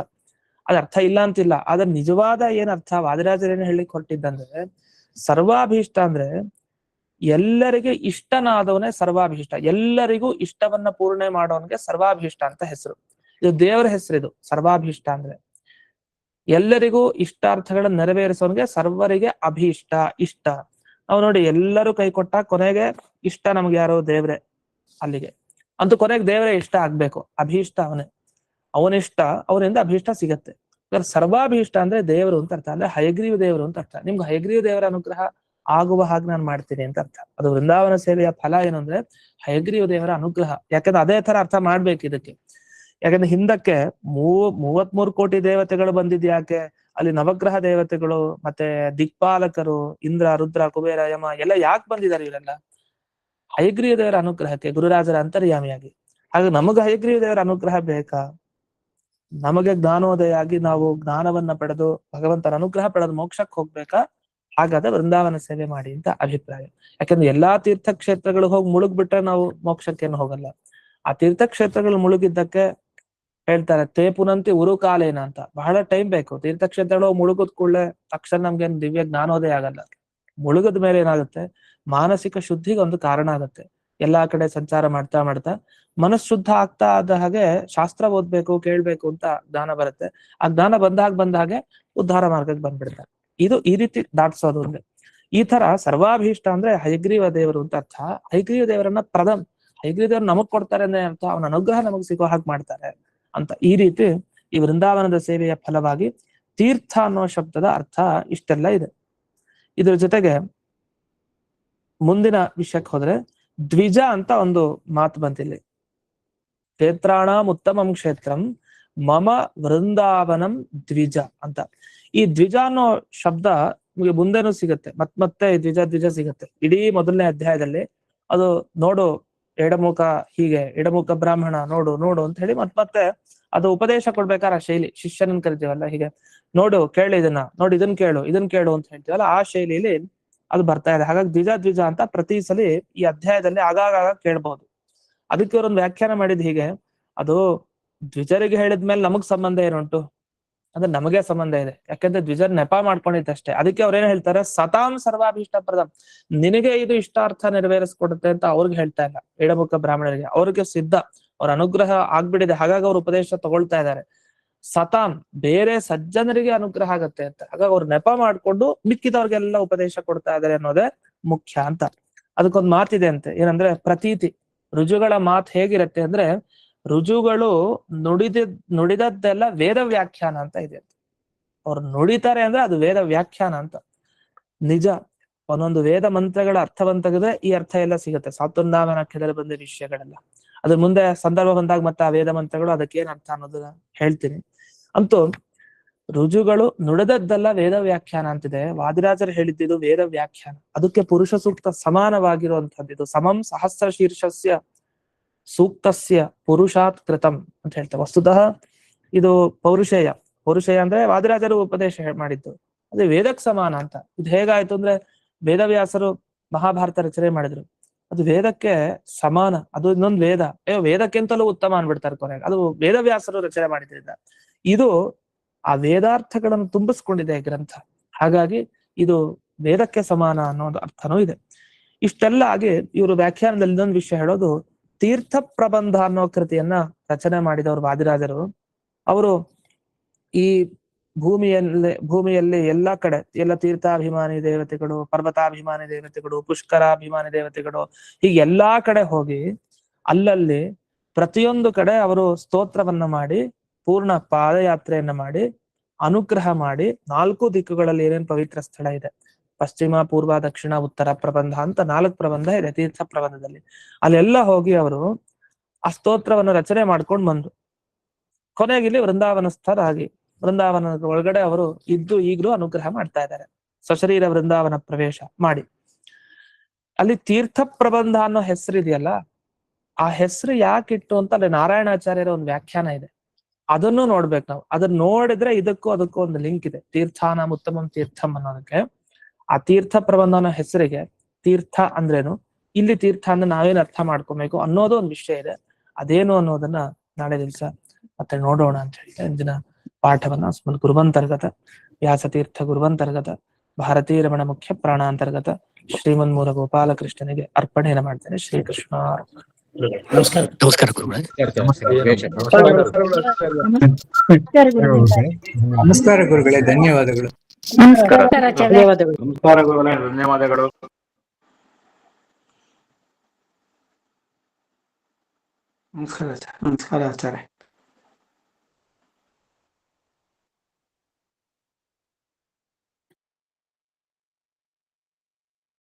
ಅದ ಅರ್ಥ ಇಲ್ಲ ಅಂತಿಲ್ಲ. ಆದ್ರೆ ನಿಜವಾದ ಏನ್ ಅರ್ಥ ವಾದಿರಾಜರೇನು ಹೇಳಿಕ್ ಹೊರಟಿದ್ದಂದ್ರೆ, ಸರ್ವಾಭೀಷ್ಟ ಅಂದ್ರೆ ಎಲ್ಲರಿಗೆ ಇಷ್ಟನಾದವನೇ ಸರ್ವಾಭೀಷ್ಟ. ಎಲ್ಲರಿಗೂ ಇಷ್ಟವನ್ನ ಪೂರ್ಣೆ ಮಾಡೋನ್ಗೆ ಸರ್ವಾಭೀಷ್ಟ ಅಂತ ಹೆಸರು. ಇದು ದೇವರ ಹೆಸರಿದು. ಸರ್ವಾಭೀಷ್ಟ ಅಂದ್ರೆ ಎಲ್ಲರಿಗೂ ಇಷ್ಟಾರ್ಥಗಳನ್ನ ನೆರವೇರಿಸೋನ್ಗೆ ಸರ್ವರಿಗೆ ಅಭೀಷ್ಟ, ಇಷ್ಟ. ನಾವು ನೋಡಿ, ಎಲ್ಲರೂ ಕೈ ಕೊಟ್ಟ ಕೊನೆಗೆ ಇಷ್ಟ ನಮ್ಗೆ ಯಾರೋ ದೇವ್ರೆ, ಅಲ್ಲಿಗೆ ಅಂತೂ ಕೊನೆಗೆ ದೇವರೇ ಇಷ್ಟ ಆಗ್ಬೇಕು. ಅಭೀಷ್ಟ ಅವನೇ, ಅವನಿಷ್ಟ, ಅವನಿಂದ ಅಭೀಷ್ಟ ಸಿಗತ್ತೆ. ಸರ್ವಾಭೀಷ್ಟ ಅಂದ್ರೆ ದೇವರು ಅಂತ ಅರ್ಥ. ಅಂದ್ರೆ ಹಯಗ್ರೀವ ದೇವರು ಅಂತ ಅರ್ಥ. ನಿಮ್ಗೆ ಹಯಗ್ರೀವ ದೇವರ ಅನುಗ್ರಹ ಆಗುವ ಹಾಗೆ ನಾನು ಮಾಡ್ತೀನಿ ಅಂತ ಅರ್ಥ. ಅದು ವೃಂದಾವನ ಸೇವೆಯ ಫಲ ಏನು ಅಂದ್ರೆ ಹಯಗ್ರೀವ ದೇವರ ಅನುಗ್ರಹ. ಯಾಕಂದ್ರೆ ಅದೇ ತರ ಅರ್ಥ ಮಾಡ್ಬೇಕು ಇದಕ್ಕೆ. ಯಾಕಂದ್ರೆ ಹಿಂದಕ್ಕೆ 33 ಕೋಟಿ ದೇವತೆಗಳು ಬಂದಿದ್ಯಾಕೆ? ಅಲ್ಲಿ ನವಗ್ರಹ ದೇವತೆಗಳು ಮತ್ತೆ ದಿಕ್ಪಾಲಕರು, ಇಂದ್ರ, ರುದ್ರ, ಕುಬೇರ, ಯಮ ಎಲ್ಲ ಯಾಕೆ ಬಂದಿದ್ದಾರೆ? ಇವರೆಲ್ಲ ಹಯಗ್ರೀವ ದೇವರ ಅನುಗ್ರಹಕ್ಕೆ, ಗುರುರಾಜರ ಅಂತರ್ಯಾಮಿಯಾಗಿ. ಹಾಗೆ ನಮಗೆ ಹಯಗ್ರೀವ ದೇವರ ಅನುಗ್ರಹ ಬೇಕಾ? ನಮಗೆ ಜ್ಞಾನೋದಯ ಆಗಿ ನಾವು ಜ್ಞಾನವನ್ನ ಪಡೆದು ಭಗವಂತನ ಅನುಗ್ರಹ ಪಡೆದು ಮೋಕ್ಷಕ್ಕೆ ಹೋಗ್ಬೇಕಾ? ಹಾಗಾದ್ರೆ ವೃಂದಾವನ ಸೇವೆ ಮಾಡಿ ಅಂತ ಅಭಿಪ್ರಾಯ. ಯಾಕಂದ್ರೆ ಎಲ್ಲಾ ತೀರ್ಥಕ್ಷೇತ್ರಗಳು ಹೋಗಿ ಮುಳುಗ್ಬಿಟ್ರೆ ನಾವು ಮೋಕ್ಷಕ್ಕೇನು ಹೋಗಲ್ಲ. ಆ ತೀರ್ಥಕ್ಷೇತ್ರಗಳು ಮುಳುಗಿದ್ದಕ್ಕೆ ಹೇಳ್ತಾರೆ ತೇ ಪುನಂತಿ ಉರುಕಾಲೇನ ಅಂತ. ಬಹಳ ಟೈಮ್ ಬೇಕು. ತೀರ್ಥಕ್ಷೇತ್ರಗಳು ಮುಳುಗದ್ ಕೂಡಲೇ ತಕ್ಷಣ ನಮ್ಗೇನು ದಿವ್ಯ ಜ್ಞಾನೋದಯ ಆಗಲ್ಲ. ಮುಳುಗದ ಮೇಲೆ ಏನಾಗುತ್ತೆ? ಮಾನಸಿಕ ಶುದ್ಧಿಗೆ ಒಂದು ಕಾರಣ ಆಗುತ್ತೆ. ಎಲ್ಲಾ ಕಡೆ ಸಂಚಾರ ಮಾಡ್ತಾ ಮಾಡ್ತಾ ಮನಸ್ಸು ಶುದ್ಧ ಆಗ್ತಾ ಆದ ಹಾಗೆ ಶಾಸ್ತ್ರ ಓದ್ಬೇಕು ಕೇಳ್ಬೇಕು ಅಂತ ಜ್ಞಾನ ಬರುತ್ತೆ. ಆ ಜ್ಞಾನ ಬಂದ ಹಾಗೆ ಉದ್ಧಾರ ಮಾರ್ಗಕ್ಕೆ ಬಂದ್ಬಿಡ್ತಾರೆ. ಇದು ಈ ರೀತಿ ದಾಟಿಸೋದು ಅಂದ್ರೆ ಈ ತರ ಸರ್ವಾಭೀಷ್ಟ ಅಂದ್ರೆ ಹಯಗ್ರೀವ ದೇವರು ಅಂತ ಅರ್ಥ. ಹಯಗ್ರೀವ ದೇವರನ್ನ ಹಯಗ್ರೀವ ದೇವರು ನಮಗ್ ಕೊಡ್ತಾರೆ ಅಂದ್ರೆ ಅರ್ಥ ಅವನ ಅನುಗ್ರಹ ನಮಗ್ ಸಿಗೋ ಹಾಗೆ ಮಾಡ್ತಾರೆ ಅಂತ. ಈ ರೀತಿ ಈ ವೃಂದಾವನದ ಸೇವೆಯ ಫಲವಾಗಿ ತೀರ್ಥ ಅನ್ನೋ ಶಬ್ದದ ಅರ್ಥ ಇಷ್ಟೆಲ್ಲ ಇದೆ. ಇದ್ರ ಜೊತೆಗೆ ಮುಂದಿನ ವಿಷಯಕ್ಕೆ ಹೋದ್ರೆ ದ್ವಿಜ ಅಂತ ಒಂದು ಮಾತು ಬಂತಿಲ್ಲಿ. ಕ್ಷೇತ್ರಾಣಂ ಉತ್ತಮಂ ಕ್ಷೇತ್ರಂ ಮಮ ವೃಂದಾವನಂ ದ್ವಿಜ ಅಂತ. ಈ ದ್ವಿಜ ಅನ್ನೋ ಶಬ್ದ ನಿಮಗೆ ಮುಂದೆನೂ ಸಿಗುತ್ತೆ, ಮತ್ತೆ ದ್ವಿಜ ಸಿಗುತ್ತೆ. ಇಡೀ ಮೊದಲನೇ ಅಧ್ಯಾಯದಲ್ಲಿ ಅದು ನೋಡು ಎಡಮುಖ, ಹೀಗೆ ಎಡಮುಖ ಬ್ರಾಹ್ಮಣ ನೋಡು ಅಂತ ಹೇಳಿ ಮತ್ತೆ ಅದು ಉಪದೇಶ ಕೊಡ್ಬೇಕಾದ್ರೆ ಆ ಶೈಲಿ, ಶಿಷ್ಯನನ್ನ ಕರಿತೀವಲ್ಲ ಹೀಗೆ, ನೋಡು ಕೇಳು ಇದನ್ನ ಕೇಳು ಅಂತ ಹೇಳ್ತೀವಲ್ಲ, ಆ ಶೈಲಿಯಲ್ಲಿ ಅದು ಬರ್ತಾ ಇದೆ. ಹಾಗಾಗಿ ದ್ವಿಜ ಅಂತ ಪ್ರತಿ ಸಲ ಈ ಅಧ್ಯಾಯದಲ್ಲಿ ಆಗಾಗ ಕೇಳಬಹುದು. ಅದಕ್ಕೆ ಅವರೊಂದು ವ್ಯಾಖ್ಯಾನ ಮಾಡಿದ್ ಹೀಗೆ, ಅದು ದ್ವಿಜರಿಗೆ ಹೇಳಿದ್ಮೇಲೆ ನಮಗ್ ಸಂಬಂಧ ಏನುಂಟು ಅಂದ್ರೆ ನಮಗೆ ಸಂಬಂಧ ಇದೆ. ಯಾಕಂದ್ರೆ ದ್ವಿಜರ್ ನೆಪ ಮಾಡ್ಕೊಂಡಿದ್ದಷ್ಟೇ. ಅದಕ್ಕೆ ಅವ್ರೇನ್ ಹೇಳ್ತಾರೆ, ಸತಾಂ ಸರ್ವಾಭೀಷ್ಟ ಪ್ರದಂ, ನಿನಗೆ ಇದು ಇಷ್ಟಾರ್ಥ ನೆರವೇರಿಸ್ಕೊಡುತ್ತೆ ಅಂತ ಅವ್ರಿಗೆ ಹೇಳ್ತಾ ಇಲ್ಲ. ಎಡಮುಖ ಬ್ರಾಹ್ಮಣರಿಗೆ ಅವ್ರಿಗೆ ಸಿದ್ಧ, ಅವ್ರ ಅನುಗ್ರಹ ಆಗ್ಬಿಟ್ಟಿದೆ, ಹಾಗಾಗಿ ಅವ್ರ ಉಪದೇಶ ತಗೊಳ್ತಾ ಇದ್ದಾರೆ. ಸತಾಂ ಬೇರೆ ಸಜ್ಜನರಿಗೆ ಅನುಗ್ರಹ ಆಗತ್ತೆ ಅಂತ, ಹಾಗಾಗಿ ಅವ್ರು ನೆಪ ಮಾಡ್ಕೊಂಡು ಮಿಕ್ಕಿದವ್ರಿಗೆಲ್ಲ ಉಪದೇಶ ಕೊಡ್ತಾ ಇದಾರೆ ಅನ್ನೋದೇ ಮುಖ್ಯ ಅಂತ. ಅದಕ್ಕೊಂದು ಮಾತಿದೆ ಅಂತೆ, ಏನಂದ್ರೆ ಪ್ರತೀತಿ. ರುಜುಗಳ ಮಾತು ಹೇಗಿರತ್ತೆ ಅಂದ್ರೆ, ರುಜುಗಳು ನುಡಿದದ್ದೆಲ್ಲ ವೇದ ವ್ಯಾಖ್ಯಾನ ಅಂತ ಇದೆ. ಅವ್ರು ನುಡಿತಾರೆ ಅಂದ್ರೆ ಅದು ವೇದ ವ್ಯಾಖ್ಯಾನ ಅಂತ. ನಿಜ, ಒಂದೊಂದು ವೇದ ಮಂತ್ರಗಳ ಅರ್ಥವನ್ನು ತೆಗೆದ್ರೆ ಈ ಅರ್ಥ ಎಲ್ಲ ಸಿಗುತ್ತೆ. ಸಾತುಂಡಾಮನಖ್ಯದಲ್ಲಿ ಬಂದ ವಿಷಯಗಳೆಲ್ಲ ಅದ್ರ ಮುಂದೆ ಸಂದರ್ಭ ಬಂದಾಗ ಮತ್ತೆ ಆ ವೇದ ಮಂತ್ರಗಳು ಅದಕ್ಕೇನ್ ಅರ್ಥ ಅನ್ನೋದನ್ನ ಹೇಳ್ತೀನಿ. ಅಂತೂ ರುಜುಗಳು ನುಡಿದದ್ದೆಲ್ಲ ವೇದ ವ್ಯಾಖ್ಯಾನ ಅಂತಿದೆ. ವಾದಿರಾಜರು ಹೇಳಿದ್ದು ವೇದ ವ್ಯಾಖ್ಯಾನ. ಅದಕ್ಕೆ ಪುರುಷ ಸೂಕ್ತ ಸಮಾನವಾಗಿರುವಂತದ್ದು. ಇದು ಸಮಂ ಸಹಸ್ರ ಶೀರ್ಷಸ್ಯ ಸೂಕ್ತಸ್ಯ ಪುರುಷಾತ್ ಕೃತಂ ಅಂತ ಹೇಳ್ತಾರೆ. ವಸ್ತುತಃ ಇದು ಪೌರುಷೇಯ ಅಂದ್ರೆ ವಾದಿರಾಜರು ಉಪದೇಶ ಮಾಡಿದ್ದು, ಅದು ವೇದಕ್ಕೆ ಸಮಾನ ಅಂತ. ಇದು ಹೇಗಾಯ್ತು ಅಂದ್ರೆ, ವೇದವ್ಯಾಸರು ಮಹಾಭಾರತ ರಚನೆ ಮಾಡಿದ್ರು, ಅದು ವೇದಕ್ಕೆ ಸಮಾನ, ಅದು ಇನ್ನೊಂದು ವೇದ, ವೇದಕ್ಕಿಂತಲೂ ಉತ್ತಮ ಅನ್ಬಿಡ್ತಾರೆ ಕೊನೆಗೆ. ಅದು ವೇದವ್ಯಾಸರು ರಚನೆ ಮಾಡಿದ್ರಿಂದ ಇದು ಆ ವೇದಾರ್ಥಗಳನ್ನು ತುಂಬಿಸ್ಕೊಂಡಿದೆ ಗ್ರಂಥ. ಹಾಗಾಗಿ ಇದು ವೇದಕ್ಕೆ ಸಮಾನ ಅನ್ನೋದು ಅರ್ಥನೂ ಇದೆ. ಇಷ್ಟೆಲ್ಲ ಆಗಿ ಇವರು ವ್ಯಾಖ್ಯಾನದಲ್ಲಿ ಇನ್ನೊಂದು ವಿಷಯ ಹೇಳೋದು, ತೀರ್ಥ ಪ್ರಬಂಧ ಅನ್ನೋ ಕೃತಿಯನ್ನ ರಚನೆ ಮಾಡಿದವರು ವಾದಿರಾಜರು. ಅವರು ಈ ಭೂಮಿಯಲ್ಲಿ ಎಲ್ಲಾ ಕಡೆ ಎಲ್ಲ ತೀರ್ಥಾಭಿಮಾನಿ ದೇವತೆಗಳು, ಪರ್ವತಾಭಿಮಾನಿ ದೇವತೆಗಳು, ಪುಷ್ಕರಾಭಿಮಾನಿ ದೇವತೆಗಳು, ಹೀಗೆ ಎಲ್ಲಾ ಕಡೆ ಹೋಗಿ ಅಲ್ಲಲ್ಲಿ ಪ್ರತಿಯೊಂದು ಕಡೆ ಅವರು ಸ್ತೋತ್ರವನ್ನ ಮಾಡಿ ಪೂರ್ಣ ಪಾದಯಾತ್ರೆಯನ್ನ ಮಾಡಿ ಅನುಗ್ರಹ ಮಾಡಿ 4 ದಿಕ್ಕುಗಳಲ್ಲಿ ಏನೇನ್ ಪವಿತ್ರ ಸ್ಥಳ ಇದೆ, ಪಶ್ಚಿಮ, ಪೂರ್ವ, ದಕ್ಷಿಣ, ಉತ್ತರ ಪ್ರಬಂಧ ಅಂತ 4 ಪ್ರಬಂಧ ಇದೆ ತೀರ್ಥ ಪ್ರಬಂಧದಲ್ಲಿ. ಅಲ್ಲೆಲ್ಲ ಹೋಗಿ ಅವರು ಆ ಸ್ತೋತ್ರವನ್ನು ರಚನೆ ಮಾಡ್ಕೊಂಡು ಬಂದ್ರು. ಕೊನೆಗಿಲ್ಲಿ ವೃಂದಾವನಸ್ಥರಾಗಿ ವೃಂದಾವನದ ಒಳಗಡೆ ಅವರು ಇದ್ದು ಈಗಲೂ ಅನುಗ್ರಹ ಮಾಡ್ತಾ ಇದ್ದಾರೆ, ಸಶರೀರ ವೃಂದಾವನ ಪ್ರವೇಶ ಮಾಡಿ. ಅಲ್ಲಿ ತೀರ್ಥ ಪ್ರಬಂಧ ಅನ್ನೋ ಹೆಸರಿದೆಯಲ್ಲ, ಆ ಹೆಸರು ಯಾಕಿಟ್ಟು ಅಂತ ಅಲ್ಲಿ ನಾರಾಯಣಾಚಾರ್ಯರ ಒಂದು ವ್ಯಾಖ್ಯಾನ ಇದೆ. ಅದನ್ನು ನೋಡ್ಬೇಕು ನಾವು. ಅದನ್ನ ನೋಡಿದ್ರೆ ಇದಕ್ಕೂ ಅದಕ್ಕೂ ಒಂದು ಲಿಂಕ್ ಇದೆ. ತೀರ್ಥಾನಾಂ ಉತ್ತಮಂ ತೀರ್ಥಂ ಅನ್ನೋದಕ್ಕೆ, ಆ ತೀರ್ಥ ಪ್ರಬಂಧ ಅನ್ನೋ ಹೆಸರಿಗೆ ತೀರ್ಥ ಅಂದ್ರೇನು, ಇಲ್ಲಿ ತೀರ್ಥ ಅಂದ್ರೆ ನಾವೇನ್ ಅರ್ಥ ಮಾಡ್ಕೊಬೇಕು ಅನ್ನೋದು ಒಂದು ವಿಷಯ ಇದೆ. ಅದೇನು ಅನ್ನೋದನ್ನ ನಾಳೆ ದಿವಸ ಮತ್ತೆ ನೋಡೋಣ ಅಂತ ಹೇಳಿ ಇಂದಿನ ಪಾಠವನ್ನ ಅಸ್ಮದ್ ಗುರುವಂತರ್ಗತ ವ್ಯಾಸತೀರ್ಥ ಗುರುವಂತರ್ಗತ ಭಾರತೀ ರಮಣ ಮುಖ್ಯ ಪ್ರಾಣಾಂತರ್ಗತ ಶ್ರೀಮನ್ಮೂಲ ಗೋಪಾಲಕೃಷ್ಣನಿಗೆ ಅರ್ಪಣೆಯನ್ನು ಮಾಡ್ತೇನೆ. ಶ್ರೀಕೃಷ್ಣ. ನಮಸ್ಕಾರ ಗುರುಗಳೇ. ನಮಸ್ಕಾರ ಗುರುಗಳೇ, ಧನ್ಯವಾದಗಳು. ನಮಸ್ಕಾರ ಗುರುಗಳೇ, ಧನ್ಯವಾದಗಳು. ನಮಸ್ಕಾರ ಆಚಾರ್ಯ.